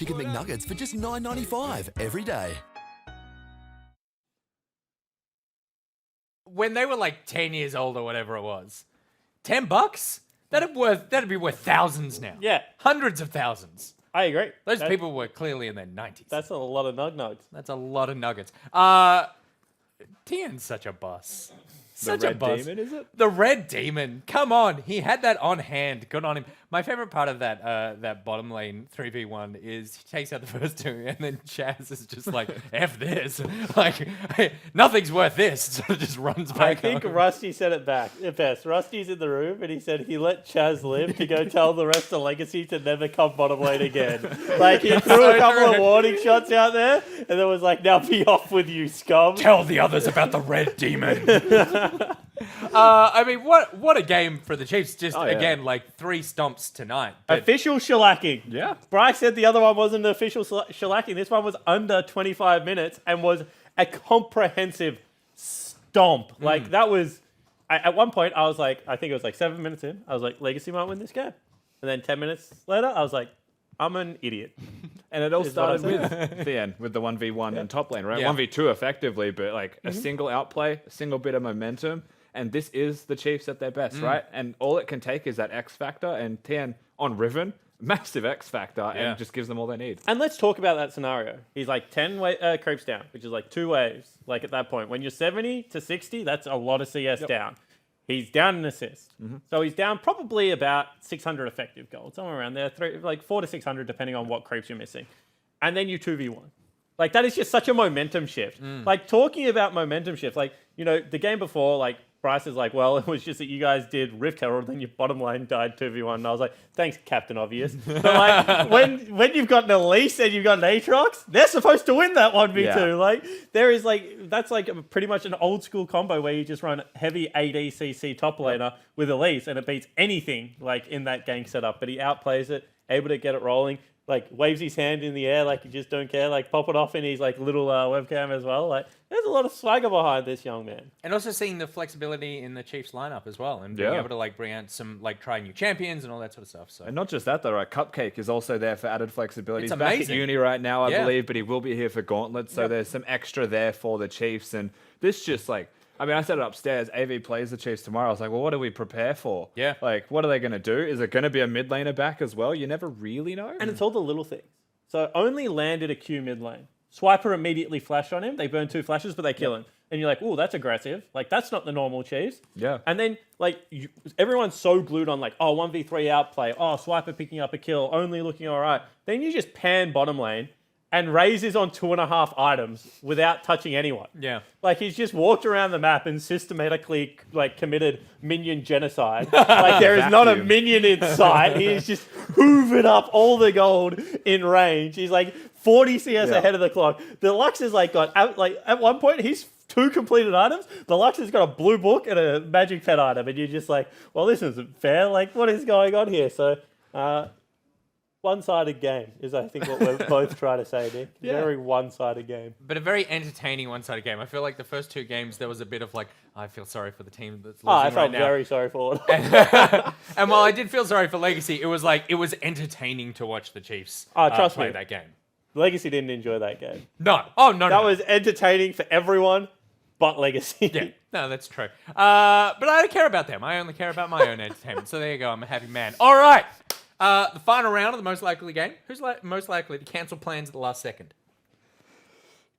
Chicken McNuggets for just $9.95 every day. When they were like 10 years old or whatever it was, $10? That'd be worth thousands now. Yeah. Hundreds of thousands. I agree. Those people were clearly in their 90s. That's a lot of nugs. That's a lot of nuggets. Tien's such a boss. Such a Red boss. Demon, is it? The Red Demon. Come on. He had that on hand. Good on him. My favorite part of that bottom lane 3v1 is he takes out the first two and then Chaz is just like, F this. Like, nothing's worth this. So just runs back I think home. Rusty said it best. Rusty's in the room and he said he let Chaz live to go tell the rest of Legacy to never come bottom lane again. Like, he threw a couple of warning shots out there and then was like, now be off with you, scum. Tell the others about the Red Demon. I mean, what a game for the Chiefs. Just, again, like 3 stomps tonight. But Official shellacking. Yeah. Bryce said the other one wasn't an official shellacking. This one was under 25 minutes and was a comprehensive stomp. Like, that was... at one point, I was like... I think it was like 7 minutes in. I was like, Legacy might win this game. And then 10 minutes later, I was like, I'm an idiot. And it all Is what started I with the end, with the 1v1 and top lane, right? Yeah. 1v2 effectively, but like a single outplay, a single bit of momentum. And this is the Chiefs at their best, right? And all it can take is that X factor. And Tien on Riven, massive X factor, and just gives them all they need. And let's talk about that scenario. He's like 10 creeps down, which is like 2 waves. Like at that point, when you're 70 to 60, that's a lot of CS down. He's down an assist. So he's down probably about 600 effective gold, somewhere around there, like 400 to 600, depending on what creeps you're missing. And then you 2v1. Like, that is just such a momentum shift. Like, talking about momentum shift, like, you know, the game before, like, Bryce is like, well, it was just that you guys did Rift Herald, then your bottom lane died 2v1. And I was like, thanks, Captain Obvious. But like, when you've got an Elise and you've got an Aatrox, they're supposed to win that 1v2. Yeah. Like, there is like, that's like pretty much an old school combo where you just run heavy ADCC top laner with Elise and it beats anything like in that gank setup. But he outplays it, able to get it rolling. Like, waves his hand in the air like he just don't care. Like, pop it off in his like little webcam as well. Like, there's a lot of swagger behind this young man. And also seeing the flexibility in the Chiefs lineup as well, and being able to like bring out some like try new champions and all that sort of stuff. So And not just that though, right? Cupcake is also there for added flexibility. It's He's back at amazing. uni right now, I Yeah. believe, but he will be here for Gauntlet, so there's some extra there for the Chiefs. And this just like, I mean, I said it upstairs, AV plays the Chiefs tomorrow. I was like, well, what do we prepare for? Yeah. Like, what are they going to do? Is it going to be a mid laner back as well? You never really know. And it's all the little things. So only landed a Q mid lane. Swiper immediately flashed on him. They burn 2 flashes, but they kill him. And you're like, oh, that's aggressive. Like, that's not the normal Chiefs. Yeah. And then, like, everyone's so glued on, like, oh, 1v3 outplay. Oh, Swiper picking up a kill. Only looking all right. Then you just pan bottom lane and Raze is on 2.5 items without touching anyone. yeah. Like, he's just walked around the map and systematically, like, committed minion genocide. Like, there is not a Vacuum. minion in sight. He is just hoovered up all the gold in range. He's, like, 40 CS ahead of the clock. The Lux has, like, got, out, like, at one point, he's 2 completed items. The Lux has got a blue book and a magic pet item. And you're just like, well, this isn't fair. Like, what is going on here? So, one-sided game is, I think, what we're both trying to say, Nick. Very one-sided game. But a very entertaining one-sided game. I feel like the first 2 games there was a bit of like, I feel sorry for the team that's losing Oh, I felt right now. very sorry for it. And while I did feel sorry for Legacy, it was like it was entertaining to watch the Chiefs Trust play me. that game. Legacy didn't enjoy that game. No, oh no, That no. was entertaining for everyone but Legacy. Yeah, no, that's true. But I don't care about them. I only care about my own entertainment. So there you go. I'm a happy man. All right. The final round of the most likely game. Who's most likely to cancel plans at the last second?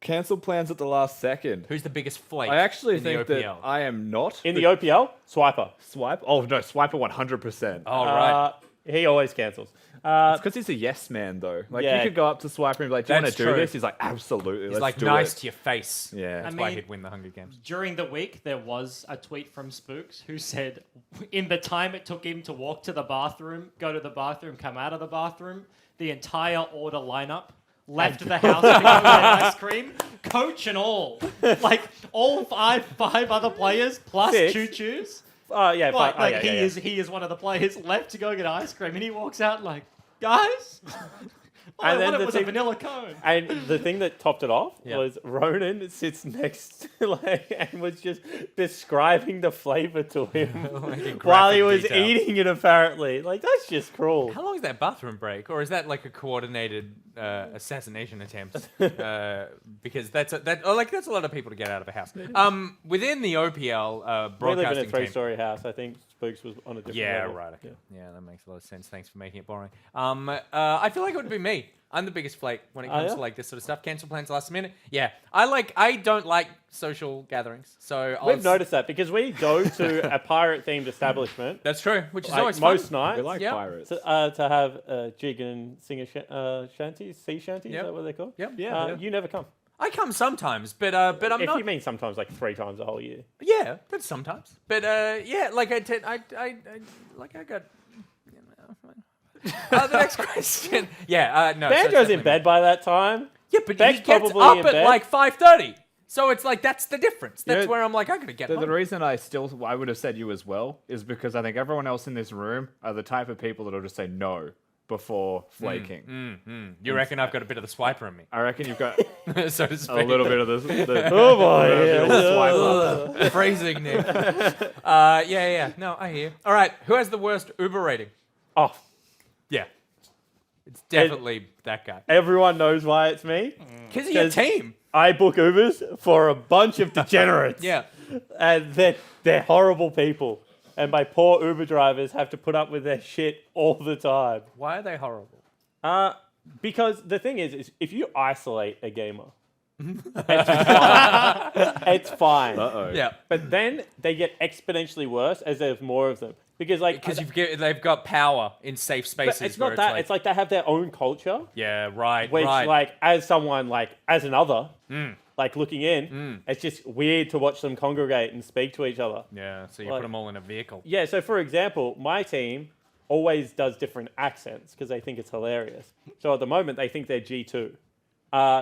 Cancel plans at the last second. Who's the biggest flake? I actually in think the that OPL? I am not. In the OPL, Swiper. Swipe? Oh, no, Swiper 100%. Oh, right. He always cancels. It's because he's a yes man, though. Like, Yeah. you could go up to Swiper and be like, do you want That's to do true. this? He's like, absolutely, He's let's like do nice it. to your face. Yeah. That's I why mean- he'd win the Hunger Games. During the week, there was a tweet from Spooks who said, in the time it took him to walk to the bathroom, go to the bathroom, come out of the bathroom, the entire order lineup left the house to go get ice cream, coach and all. Like, all five other players plus 6. choo-choos. Yeah, Like, fine. he is one of the players left to go get ice cream, and he walks out like, guys, all I And then wanted the was a thing- vanilla cone. And the thing that topped it off Yeah. was Ronan sits next and was just describing the flavor to him in while he graphic was detail. eating it, apparently. Like, that's just cruel. How long is that bathroom break? Or is that like a coordinated assassination attempts because that's a lot of people to get out of a house. Within the OPL We live in broadcasting a team. three-story house. I think Spooks was on a different Yeah, level. right. Okay. Yeah, that makes a lot of sense. Thanks for making it boring. I feel like it would be me. I'm the biggest flake when it comes yeah? to like this sort of stuff. Cancel plans last minute. Yeah, I don't like social gatherings. So We've noticed that because we go to a pirate-themed establishment That's true, which is like, always most fun. nights We like Yeah. pirates. to have jig and singer shanties, sea shanties. Yep. Is that what they're called? Yep. Yeah. You never come. I come sometimes, but I'm If not. you mean sometimes, like 3 times a whole year. Yeah, that's sometimes. But yeah, like I got. The next question. Yeah, no. so it's Banjo's in definitely bed by that time. Yeah, but Beck's he gets probably up in at bed. like 5:30. So it's like that's the difference. That's know, where I'm like, I gotta get The home. reason I would have said you as well is because I think everyone else in this room are the type of people that'll just say no before flaking. You reckon I've got a bit of the swiper in me, I reckon you've got so to a speak. little bit of the Oh boy! swipe up. Phrasing, Nick. Yeah. No, I hear. All right, who has the worst Uber rating? Oh, Yeah, it's definitely that guy. everyone knows why it's me. Because of your 'Cause- team. I book Ubers for a bunch of degenerates. Yeah. And they're horrible people. And my poor Uber drivers have to put up with their shit all the time. Why are they horrible? Because the thing is if you isolate a gamer, it's fine. It's fine. Uh-oh. Yeah. But then they get exponentially worse as there's more of them. Because They've got power in safe spaces. it's where not that. Like, It's like they have their own culture. yeah, right. Which, right. like, as someone, like, as another, like, looking in, it's just weird to watch them congregate and speak to each other. Yeah, so you like- put them all in a vehicle. Yeah, so for example, my team always does different accents because they think it's hilarious. So at the moment, they think they're G2.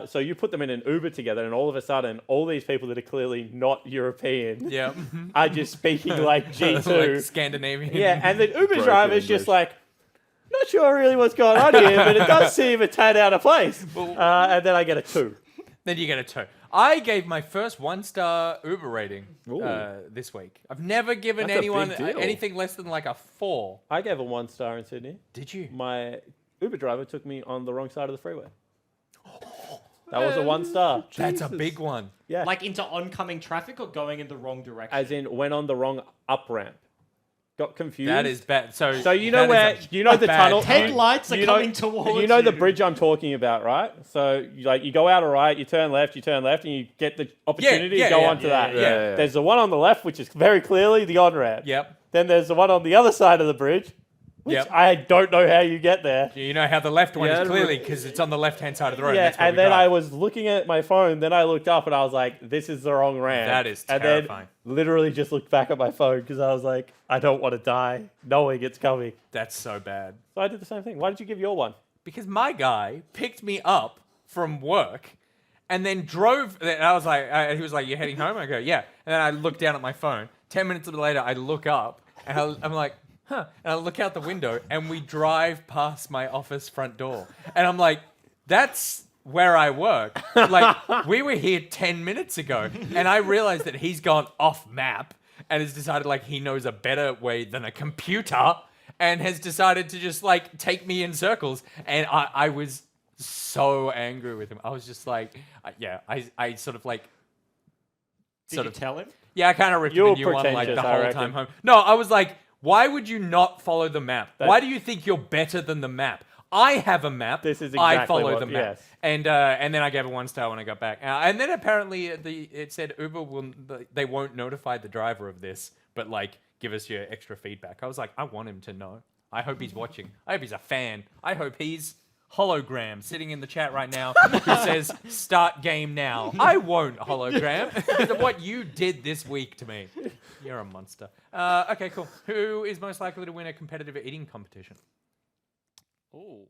So you put them in an Uber together, and all of a sudden, all these people that are clearly not European Yeah. are just speaking like G2. like Scandinavian. Yeah, and the Uber Broken driver's just English. like, not sure really what's going on here, but it does seem a tad out of place. And then I get a 2. Then you get a 2. I gave my first 1-star Uber rating Ooh. this week. I've never given That's a anyone big deal. anything less than like a 4. I gave a 1 star in Sydney. Did you? My Uber driver took me on the wrong side of the freeway. That was a 1 star. That's a big one. Yeah. Like into oncoming traffic or going in the wrong direction? As in, went on the wrong up ramp. Got confused. That is bad. So So you know where you know the bad tunnel. time. Headlights are you know- coming towards You know the bridge I'm talking about, right? So you go out right, you turn left, and you get the opportunity yeah, to go yeah, onto yeah, that. yeah. There's the one on the left, which is very clearly the on ramp. Yep. Then there's the one on the other side of the bridge, which Yep. I don't know how you get there. You know how the left one Yeah, is clearly because it's on the left-hand side of the road. Yeah, That's where and we then I drive. was looking at my phone, then I looked up and I was like, this is the wrong ramp. That is And terrifying. then literally just looked back at my phone because I was like, I don't want to die knowing it's coming. That's so bad. So I did the same thing. Why did you give your one? Because my guy picked me up from work and then drove. And I was like, he was like, "You're heading home?" I go, "Yeah." And then I look down at my phone. 10 minutes later, I look up and I'm like, "Huh?" And I look out the window and we drive past my office front door. And I'm like, "That's where I work." Like we were here 10 minutes ago, and I realized that he's gone off map and has decided like he knows a better way than a computer. And has decided to just like take me in circles, and I was so angry with him. I was just like, I sort of like, Did you tell him? yeah, I kind of ripped You him were a new one like pretentious, the I whole reckon. time home. No, I was like, why would you not follow the map? Why do you think you're better than the map? I have a map. This is I exactly follow what- the map. yes. And then I gave it 1 star when I got back. And then apparently it said Uber they won't notify the driver of this, but like give us your extra feedback. I was like, I want him to know. I hope he's watching. I hope he's a fan. I hope he's hologram sitting in the chat right now who says start game now. I won't hologram because of what you did this week to me. You're a monster. Okay, cool. Who is most likely to win a competitive eating competition? Ooh.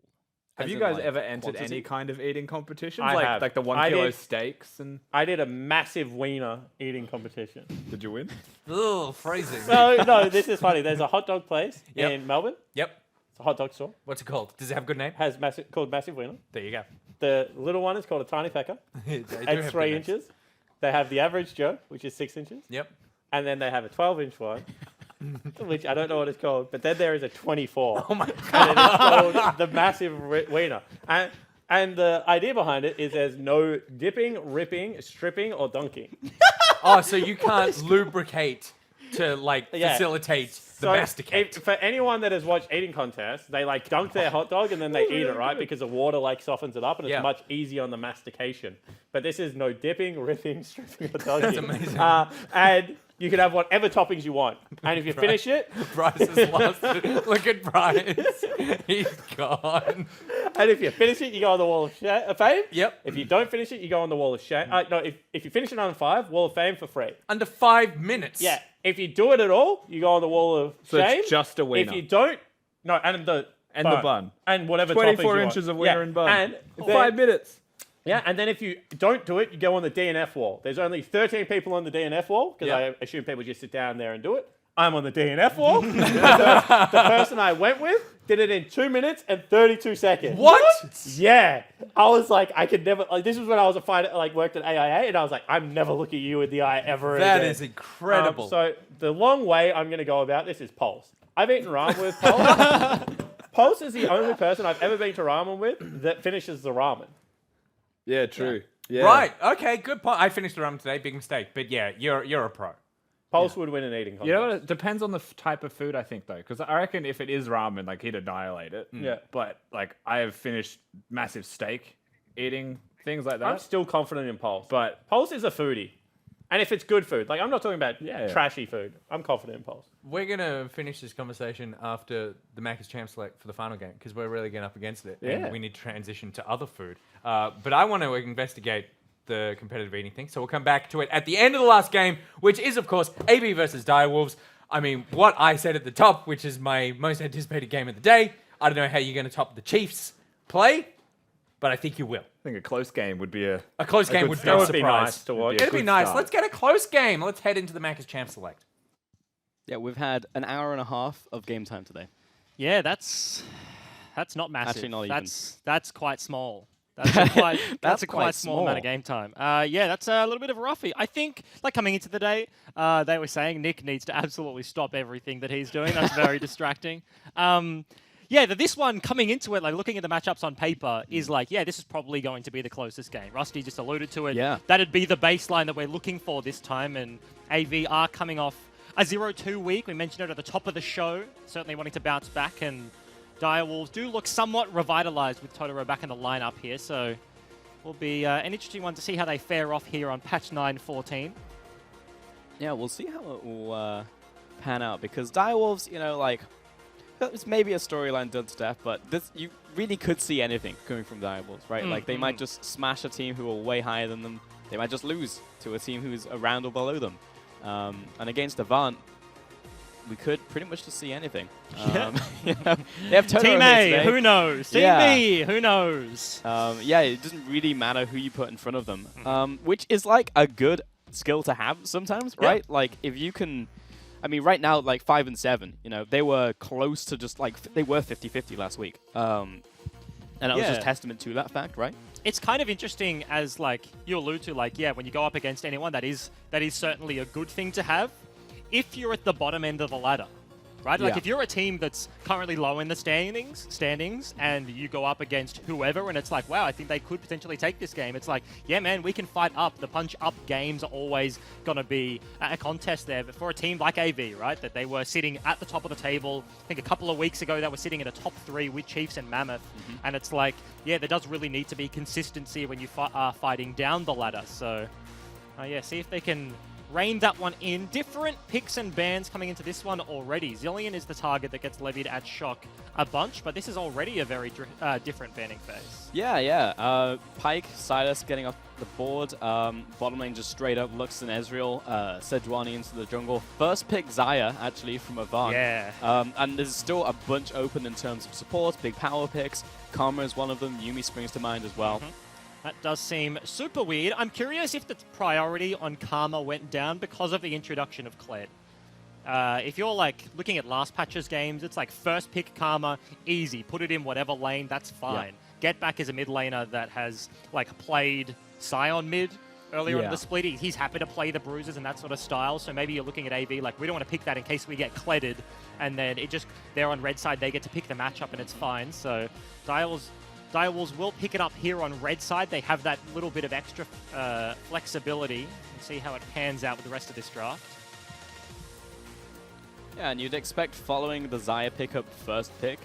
Have As you in, guys like, ever entered quantity? any kind of eating competitions? I like have. like the 1 I kilo did. steaks and I did a massive wiener eating competition. did you win? Ugh, phrasing. No, this is funny. There's a hot dog place Yep. in Melbourne. Yep. It's a hot dog store. What's it called? Does it have a good name? Has called Massive Wiener. There you go. The little one is called a Tiny Pecker. They do It's have 3 good names. inches. They have the average Joe, which is 6 inches. Yep. And then they have a 12-inch one, which I don't know what it's called. But then there is a 24. Oh my And it is called the Massive Wiener. And And the idea behind it is there's no dipping, ripping, stripping, or dunking. Oh, so you can't lubricate to like Yeah. facilitate the So masticate. for anyone that has watched eating contests, they like dunk their hot dog and then they eat it, right? Because the water like softens it up and it's Yeah. much easier on the mastication. But this is no dipping, ripping, stripping, or dunking. That's amazing. And you can have whatever toppings you want. And if you finish it, Bryce has lost it. Look at Bryce. He's gone. and if you finish it, you go on the wall of fame. Yep. If you don't finish it, you go on the wall of shame. No, if you finish it on 5, wall of fame for free. Under 5 minutes. Yeah. If you do it at all, you go on the wall of So shame. it's just a wiener. If you don't, no, and the bun. and whatever 24 toppings you inches want. of wiener and bun. And In then- 5 minutes. Yeah, and then if you don't do it, you go on the DNF wall. There's only 13 people on the DNF wall because Yeah. I assume people just sit down there and do it. I'm on the DNF wall. the person I went with did it in 2 minutes and 32 seconds. What? Yeah, I was like, I could never. Like, this was when I was a fighter, like worked at AIA, and I was like, I'm never looking you in the eye ever That again. is incredible. So the long way I'm going to go about this is Pulse. I've eaten ramen with Pulse. Pulse is the only person I've ever been to ramen with that finishes the ramen. Yeah, true. Yeah. Right. Okay. Good point. I finished the ramen today. Big mistake. But yeah, you're a pro. Pulse would win an eating contest. You know what? It depends on the type of food, I think, though. Because I reckon if it is ramen, like, he'd annihilate it. Yeah. But, like, I have finished massive steak eating things like that. I'm still confident in Pulse. But Pulse is a foodie. And if it's good food, like I'm not talking about Yeah. trashy food. I'm confident in Pulse. We're gonna finish this conversation after the Macca's Champ Select for the final game because we're really getting up against it, Yeah. and we need to transition to other food. But I want to investigate the competitive eating thing, so we'll come back to it at the end of the last game, which is of course AB versus Direwolves. I mean, what I said at the top, which is my most anticipated game of the day. I don't know how you're gonna top the Chiefs play, but I think you will. I think a close game would be a A close game good would be start. a That would be surprise. nice to watch. It'd It'd be good nice. start. Let's get a close game. Let's head into the Macca's Champ Select. Yeah, we've had an hour and a half of game time today. Yeah, that's not massive. Actually, not even. That's quite small. That's a quite That's a quite quite small amount of small. game time. Yeah, that's a little bit of a roughie. I think, like coming into the day, they were saying Nick needs to absolutely stop everything that he's doing. That's very distracting. Yeah, this one coming into it, like looking at the matchups on paper, is like, yeah, this is probably going to be the closest game. Rusty just alluded to it. Yeah. That'd be the baseline that we're looking for this time, and AV are coming off a 0-2 week. We mentioned it at the top of the show, certainly wanting to bounce back, and Direwolves do look somewhat revitalized with Totoro back in the lineup here, so will be an interesting one to see how they fare off here on patch 9.14. Yeah, we'll see how it will pan out because Direwolves, you know, like it's maybe a storyline done to death, but this you really could see anything coming from Direwolves, right? Like they might just smash a team who are way higher than them. They might just lose to a team who's around or below them. And against Avant, we could pretty much just see anything. You know, they have Totoro Team here A, today. who knows? Team Yeah. B, who knows? Yeah, it doesn't really matter who you put in front of them, which is like a good skill to have sometimes, right? Like if you can, I mean, right now, like 5 and 7, you know, they were close to just like they were 50-50 last week, and that was just Yeah. testament to that fact, right? It's kind of interesting as like you allude to, like, yeah, when you go up against anyone, that is certainly a good thing to have. If you're at the bottom end of the ladder, right? Like Yeah. if you're a team that's currently low in the standings and you go up against whoever and it's like, wow, I think they could potentially take this game. It's like, yeah, man, we can fight up. The punch up games are always going to be a contest there. But for a team like AV, right, that they were sitting at the top of the table, I think a couple of weeks ago they were sitting in a top 3 with Chiefs and Mammoth. And it's like, yeah, there does really need to be consistency when you are fighting down the ladder. So, yeah, see if they can rein that one in. Different picks and bans coming into this one already. Zillion is the target that gets levied at Shock a bunch, but this is already a very different banning phase. Yeah. Pike, Silas getting off the board. Bottom lane just straight up Lux and Ezreal. Sejuani into the jungle. First pick Zaya, actually, from Avant. Yeah. And there's still a bunch open in terms of support, big power picks. Karma is one of them. Yumi springs to mind as well. That does seem super weird. I'm curious if the priority on Karma went down because of the introduction of Kled. If you're like looking at last patch's games, it's like first pick Karma, easy. Put it in whatever lane, that's fine. Get back as a mid laner that has like played Scion mid earlier in the split. He's happy to play the bruises and that sort of style. So maybe you're looking at AV like, we don't want to pick that in case we get Kledded. And then they're on red side, they get to pick the matchup and it's fine. So Dial's Direwolves will pick it up here on red side. They have that little bit of extra flexibility. And see how it pans out with the rest of this draft. Yeah, and you'd expect following the Xayah pickup first pick,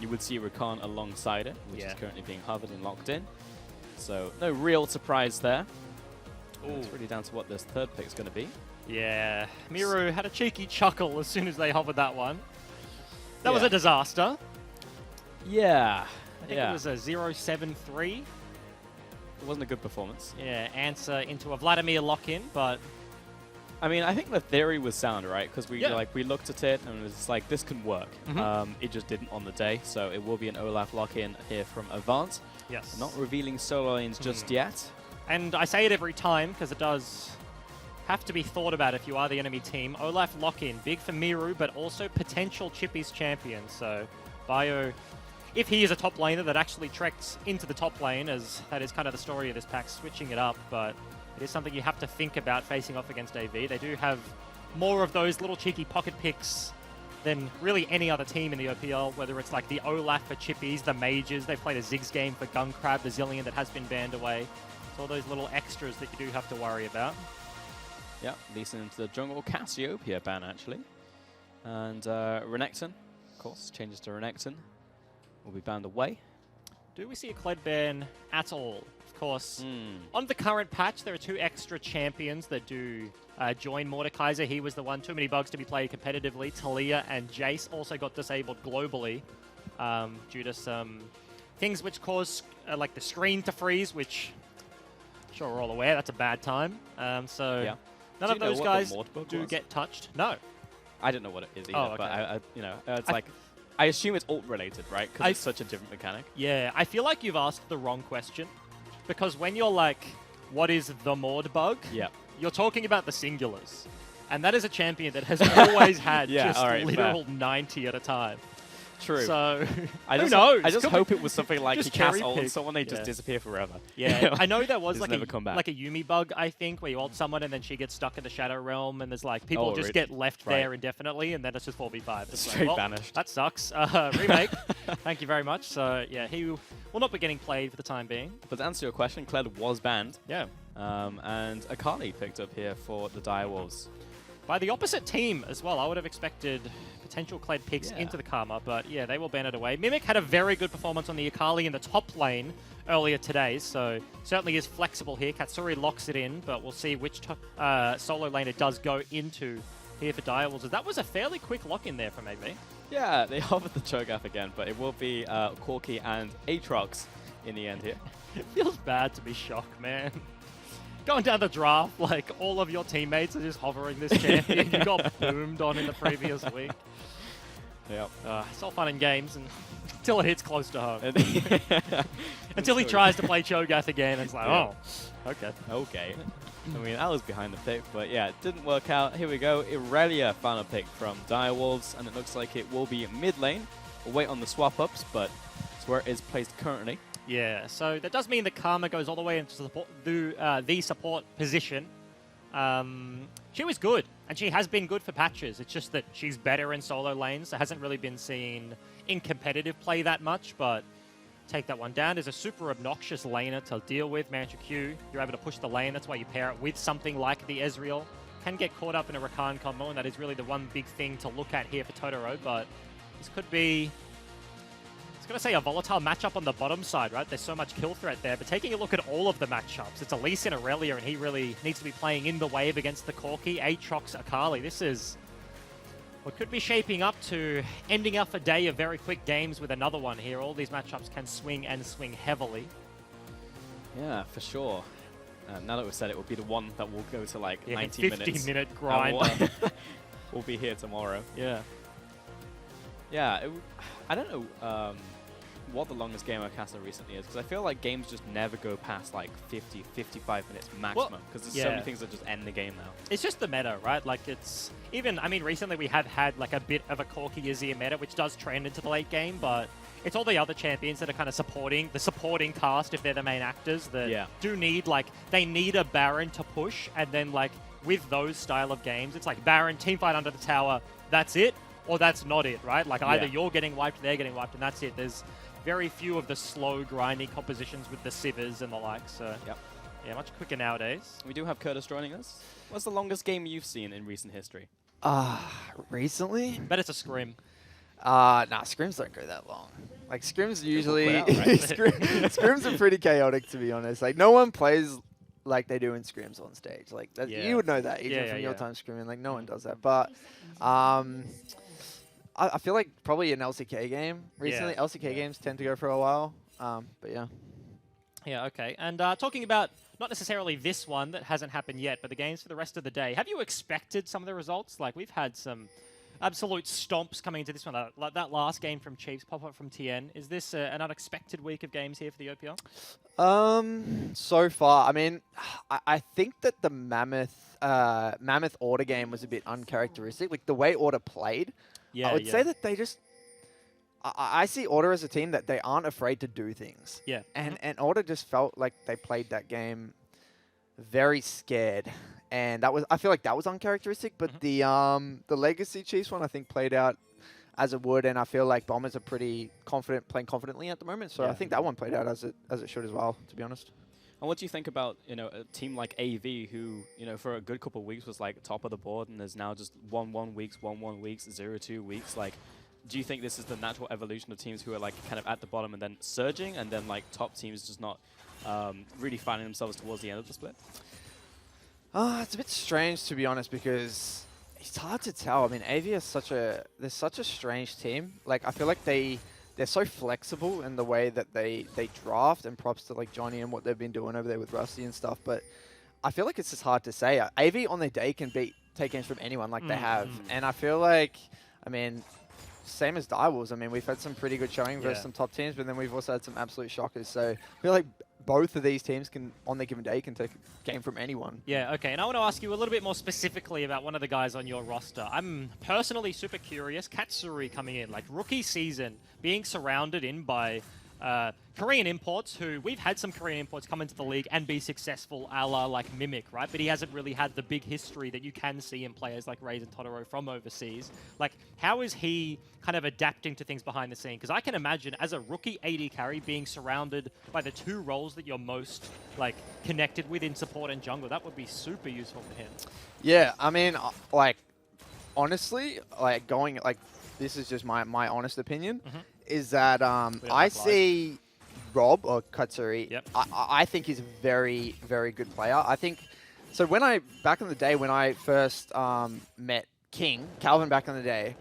you would see Rakan alongside it, which is currently being hovered and locked in. So no real surprise there. It's really down to what this third pick is going to be. Yeah, Miru had a cheeky chuckle as soon as they hovered that one. That was a disaster. Yeah. I think it was a 0-7-3. It wasn't a good performance. Yeah, answer into a Vladimir lock-in, but... I mean, I think the theory was sound, right? Because we looked at it and it was just like, this can work. It just didn't on the day, so it will be an Olaf lock-in here from Avant. Yes. Not revealing solo lanes just yet. And I say it every time because it does have to be thought about if you are the enemy team. Olaf lock-in, big for Miru, but also potential Chippy's champion. So Bio, if he is a top laner that actually treks into the top lane, as that is kind of the story of this pack, switching it up, but it is something you have to think about facing off against AV. They do have more of those little cheeky pocket picks than really any other team in the OPL, whether it's like the Olaf for Chippies, the Mages. They played a Ziggs game for Gunkrab, the Zillion that has been banned away. It's all those little extras that you do have to worry about. Yeah, leasing into the jungle. Cassiopeia ban, actually. And Renekton, of course, changes to Renekton. Will be banned away. Do we see a Kled ban at all? Of course, on the current patch, there are 2 extra champions that do join Mordekaiser. He was the one, too many bugs to be played competitively. Talia and Jace also got disabled globally due to some things which cause like the screen to freeze, which I'm sure we're all aware that's a bad time. None of those guys do get touched. No. I don't know what it is either, okay. but it's like, I assume it's ult related, right? Because it's such a different mechanic. Yeah, I feel like you've asked the wrong question. Because when you're like, what is the Mord bug? Yeah. You're talking about the singulars. And that is a champion that has always had literal 90 at a time. True. So, who knows? I just hope it was something like he casts ult pick. on someone, they just disappear forever. Yeah, I know there was like a Yumi bug, I think, where you ult someone and then she gets stuck in the Shadow Realm and there's like, people just get left there indefinitely and then it's just 4v5. It's straight like, banished. That sucks. Remake. Thank you very much. So, yeah, he will not be getting played for the time being. But to answer your question, Kled was banned. Yeah. And Akali picked up here for the Direwolves. By the opposite team as well. I would have expected potential Kled picks into the Karma, but yeah, they will ban it away. Mimic had a very good performance on the Akali in the top lane earlier today, so certainly is flexible here. Katsuri locks it in, but we'll see which solo lane it does go into here for Direwolves. That was a fairly quick lock in there from AB. Yeah, they hovered the Cho'Gath again, but it will be Corki and Aatrox in the end here. It feels bad to be shocked, man. Going down the draft, like, all of your teammates are just hovering this champion. You got boomed on in the previous week. Yep. It's all fun and games until it hits close to home. Until he tries to play Cho'Gath again, it's like, oh, okay. Okay. I mean, that was behind the pick, but yeah, it didn't work out. Here we go. Irelia, final pick from Direwolves, and it looks like it will be mid lane. We'll wait on the swap-ups, but it's where it is placed currently. Yeah, so that does mean that Karma goes all the way into the support position. She was good, and she has been good for patches. It's just that she's better in solo lanes. It hasn't really been seen in competitive play that much, but take that one down. There's a super obnoxious laner to deal with, Mantra Q. You're able to push the lane. That's why you pair it with something like the Ezreal. Can get caught up in a Rakan combo, and that is really the one big thing to look at here for Totoro, but this could be... I was going to say a volatile matchup on the bottom side, right? There's so much kill threat there, but taking a look at all of the matchups, it's Elise and Irelia, and he really needs to be playing in the wave against the Corki, Aatrox, Akali. This is what could be shaping up to ending up a day of very quick games with another one here. All these matchups can swing and swing heavily. Yeah, for sure. Now that we've said it, will be the one that will go to like 90 minutes. 50-minute grind. We'll be here tomorrow. Yeah. Yeah, I don't know what the longest game I've casted recently is, because I feel like games just never go past like 50, 55 minutes maximum, because there's so many things that just end the game now. It's just the meta, right? Like, it's even, I mean, recently we have had like a bit of a Corki Azir meta, which does trend into the late game, but it's all the other champions that are kind of supporting cast if they're the main actors that do need, like, they need a Baron to push, and then like with those style of games, it's like Baron, teamfight under the tower, that's it, or that's not it, right? Like either you're getting wiped, they're getting wiped, and that's it. There's very few of the slow, grinding compositions with the civers and the like. So, yeah, much quicker nowadays. We do have Curtis joining us. What's the longest game you've seen in recent history? Recently? Bet it's a scrim. Nah, scrims don't go that long. Like, scrims usually... quit out, right? Scrims are pretty chaotic, to be honest. Like, no one plays like they do in scrims on stage. Like, you would know that, even from your time scrimming. Like, no one does that. But I feel like probably an LCK game recently. LCK games tend to go for a while. But yeah. Yeah, okay. And talking about not necessarily this one that hasn't happened yet, but the games for the rest of the day, have you expected some of the results? Like, we've had some absolute stomps coming into this one. Like that last game from Chiefs, pop-up from TN. Is this an unexpected week of games here for the OPL? So far, I mean, I think that the Mammoth Order game was a bit uncharacteristic. Like, the way Order played, I would say that they just... I see Order as a team that they aren't afraid to do things. Yeah. And Order just felt like they played that game very scared. And that was, I feel like that was uncharacteristic. But the Legacy Chiefs one, I think, played out as it would. And I feel like Bombers are pretty confident, playing confidently at the moment. So I think that one played out as it should as well, to be honest. And what do you think about, a team like AV who, for a good couple of weeks was like top of the board and is now just 1-1 weeks, 1-1 weeks, 0-2 weeks? Like, do you think this is the natural evolution of teams who are like kind of at the bottom and then surging, and then like top teams just not really finding themselves towards the end of the split? It's a bit strange, to be honest, because it's hard to tell. I mean, AV is such a strange team. Like, I feel like they're so flexible in the way that they draft, and props to like Johnny and what they've been doing over there with Rusty and stuff. But I feel like it's just hard to say. AV on their day can take games from anyone like they have, and I feel like, I mean, same as Direwolves. I mean, we've had some pretty good showing versus some top teams, but then we've also had some absolute shockers. So I feel like both of these teams can, on their given day, can take a game from anyone. Yeah, okay. And I want to ask you a little bit more specifically about one of the guys on your roster. I'm personally super curious. Katsuri coming in, like rookie season, being surrounded in by Korean imports, who we've had some Korean imports come into the league and be successful, a la like Mimic, right? But he hasn't really had the big history that you can see in players like Raze and Totoro from overseas. Like, how is he kind of adapting to things behind the scene? Because I can imagine as a rookie AD carry being surrounded by the two roles that you're most like connected with in support and jungle. That would be super useful for him. Yeah, I mean, like, honestly, like going like, this is just my honest opinion, is that I see Rob, or Katsuri, I think he's a very, very good player. I think, so back in the day when I first met Calvin back in the day,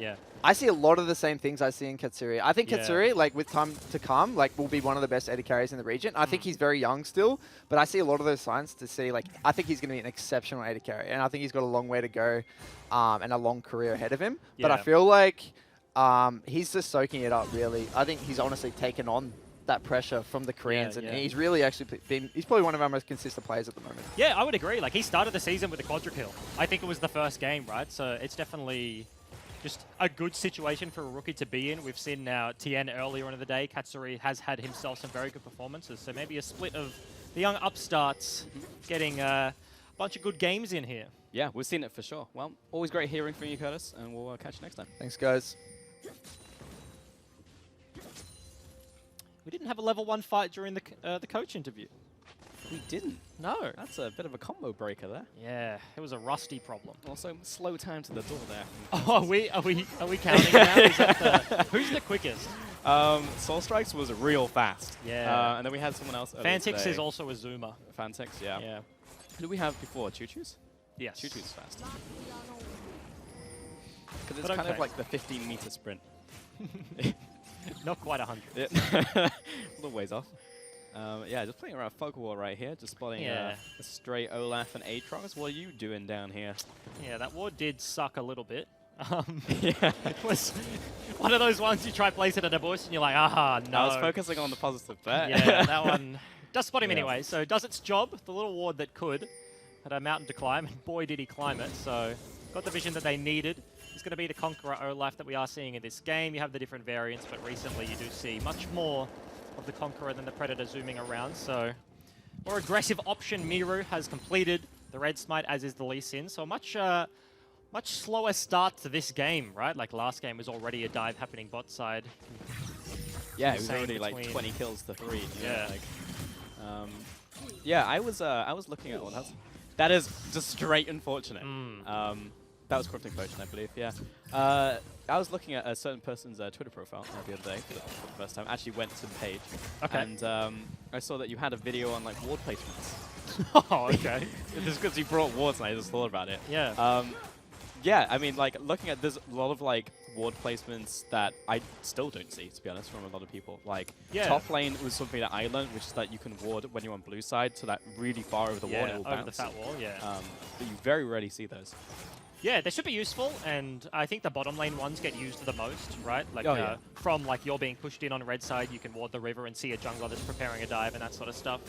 I see a lot of the same things I see in Katsuri. I think Katsuri, like, with time to come, like, will be one of the best AD carries in the region. I think he's very young still, but I see a lot of those signs to see, like, I think he's going to be an exceptional AD carry, and I think he's got a long way to go and a long career ahead of him. But I feel like he's just soaking it up, really. I think he's honestly taken on that pressure from the Koreans, and he's really actually he's probably one of our most consistent players at the moment. Yeah, I would agree. Like, he started the season with a quadra kill. I think it was the first game, right? So it's definitely just a good situation for a rookie to be in. We've seen now TN earlier in the day. Katsuri has had himself some very good performances. So maybe a split of the young upstarts getting a bunch of good games in here. Yeah, we've seen it for sure. Well, always great hearing from you, Curtis, and we'll catch you next time. Thanks, guys. We didn't have a level 1 fight during the coach interview. We didn't. No. That's a bit of a combo breaker there. Yeah, it was a Rusty problem. Also, slow time to the door there. Oh, are we counting now? Is that who's the quickest? Soul Strikes was real fast. Yeah. And then we had someone else. Fantix is also a zoomer. Fantix, yeah. Yeah. Who did we have before? Choo-Choo's? Yes. Choo-Choo's fast. Because it's kind of like the 15-meter sprint. Not quite 100. Yeah. A little ways off. Yeah, just playing around Folk War right here, just spotting a stray Olaf and Aatrox. What are you doing down here? Yeah, that ward did suck a little bit. Yeah. It was one of those ones you try place it at a bush and you're like, no. I was focusing on the positive there. Yeah, that one does spot him anyway, so it does its job. The little ward that could had a mountain to climb, and boy did he climb it. So got the vision that they needed. It's going to be the Conqueror Olaf that we are seeing in this game. You have the different variants, but recently you do see much more of the Conqueror than the Predator zooming around. So more aggressive option Miru has completed the Red Smite, as is the Lee Sin. So much slower start to this game, right? Like last game was already a dive happening bot side. Yeah, it was insane already like between- 20 kills to 3. Yeah. Like, yeah, I was looking at that is just straight unfortunate. That was Corrupting Potion, I believe. Yeah. I was looking at a certain person's Twitter profile the other day for the first time. Actually went to the page. Okay. And I saw that you had a video on like ward placements. Oh, okay. Just because you brought wards, and I just thought about it. Yeah. Yeah, I mean, like, looking at there's a lot of, like, ward placements that I still don't see, to be honest, from a lot of people. Like, Yeah. top lane was something that I learned, which is that you can ward when you're on blue side, so that really far over the wall, it will over bounce. the fat wall, yeah. But you very rarely see those. Yeah, they should be useful, and I think the bottom lane ones get used the most, right? Like, Oh, yeah. from, like, you're being pushed in on red side, you can ward the river and see a jungler that's preparing a dive and that sort of stuff.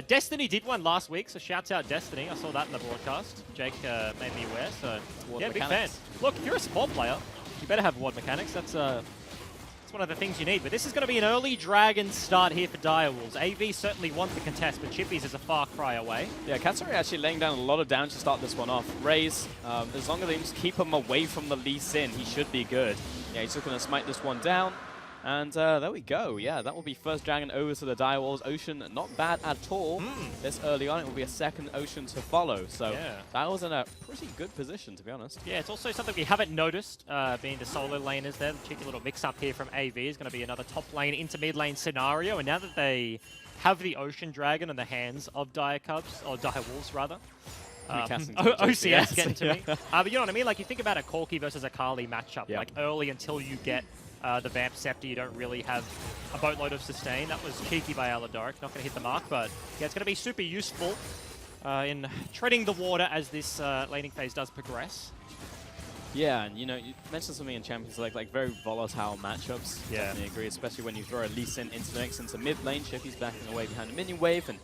Destiny did one last week, so shouts out Destiny. I saw that in the broadcast. Jake made me aware, so Ward yeah, mechanics. big fan. Look, if you're a support player, you better have ward mechanics. That's one of the things you need. But this is going to be an early Dragon start here for Direwolves. AV certainly want the contest, but Chippies is a far cry away. Yeah, Katsuri actually laying down a lot of damage to start this one off. Raze, as long as they just keep him away from the Lee Sin, he should be good. Yeah, he's just going to smite this one down. And there we go. Yeah, that will be first Dragon over to the Direwolves. Ocean, not bad at all. This early on, it will be a second Ocean to follow. So Yeah. that was in a pretty good position, to be honest. Yeah, it's also something we haven't noticed, being the solo laners there. The cheeky little mix-up here from AV is going to be another top lane into mid lane scenario. And now that they have the Ocean Dragon in the hands of Dire Cubs, or Dire Wolves rather, OCS getting to me. But you know what I mean? Like, you think about a Corki versus a Kali matchup. Yeah. Like, early until you get the Vamp Scepter, you don't really have a boatload of sustain. That was cheeky by Aladoric. Not going to hit the mark, but yeah, it's going to be super useful in treading the water as this laning phase does progress. Yeah, and you know, you mentioned something in Champions like very volatile matchups. Yeah. Definitely agree, especially when you throw a Lee Sin into the mix into mid lane. Chippy's backing away behind the minion wave, and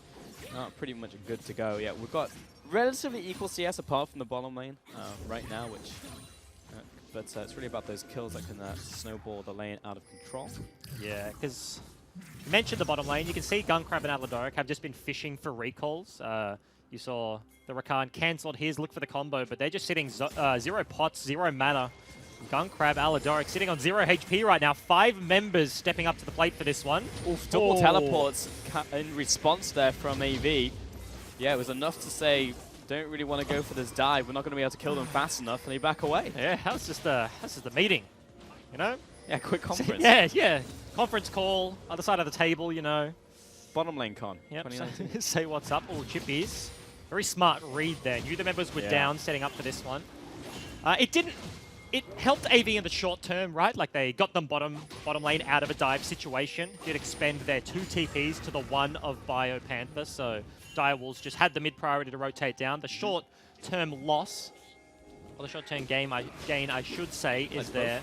pretty much good to go. Yeah, we've got relatively equal CS apart from the bottom lane right now, which. But it's really about those kills that can snowball the lane out of control. Yeah, because you mentioned the bottom lane. You can see Gunkrab and Aladoric have just been fishing for recalls. You saw the Rakan cancelled his look for the combo, but they're just sitting 0 pots, 0 mana. Gunkrab, Aladoric sitting on 0 HP right now. 5 members stepping up to the plate for this one. Oof, double teleports in response there from AV. Yeah, it was enough to say, don't really want to go for this dive. We're not going to be able to kill them fast enough, and they back away. Yeah, that's just the meeting, you know? Yeah, quick conference. Yeah. Conference call, other side of the table, you know. Bottom lane con. Yep. 2019. Say what's up. Oh, Chippies. Very smart read there. Knew the members were down, setting up for this one. It helped AV in the short term, right? Like, they got them bottom lane out of a dive situation. Did expend their 2 TPs to the 1 of Bio Panther, so Direwolves just had the mid priority to rotate down. The short-term loss, or the short-term gain, I should say, is there.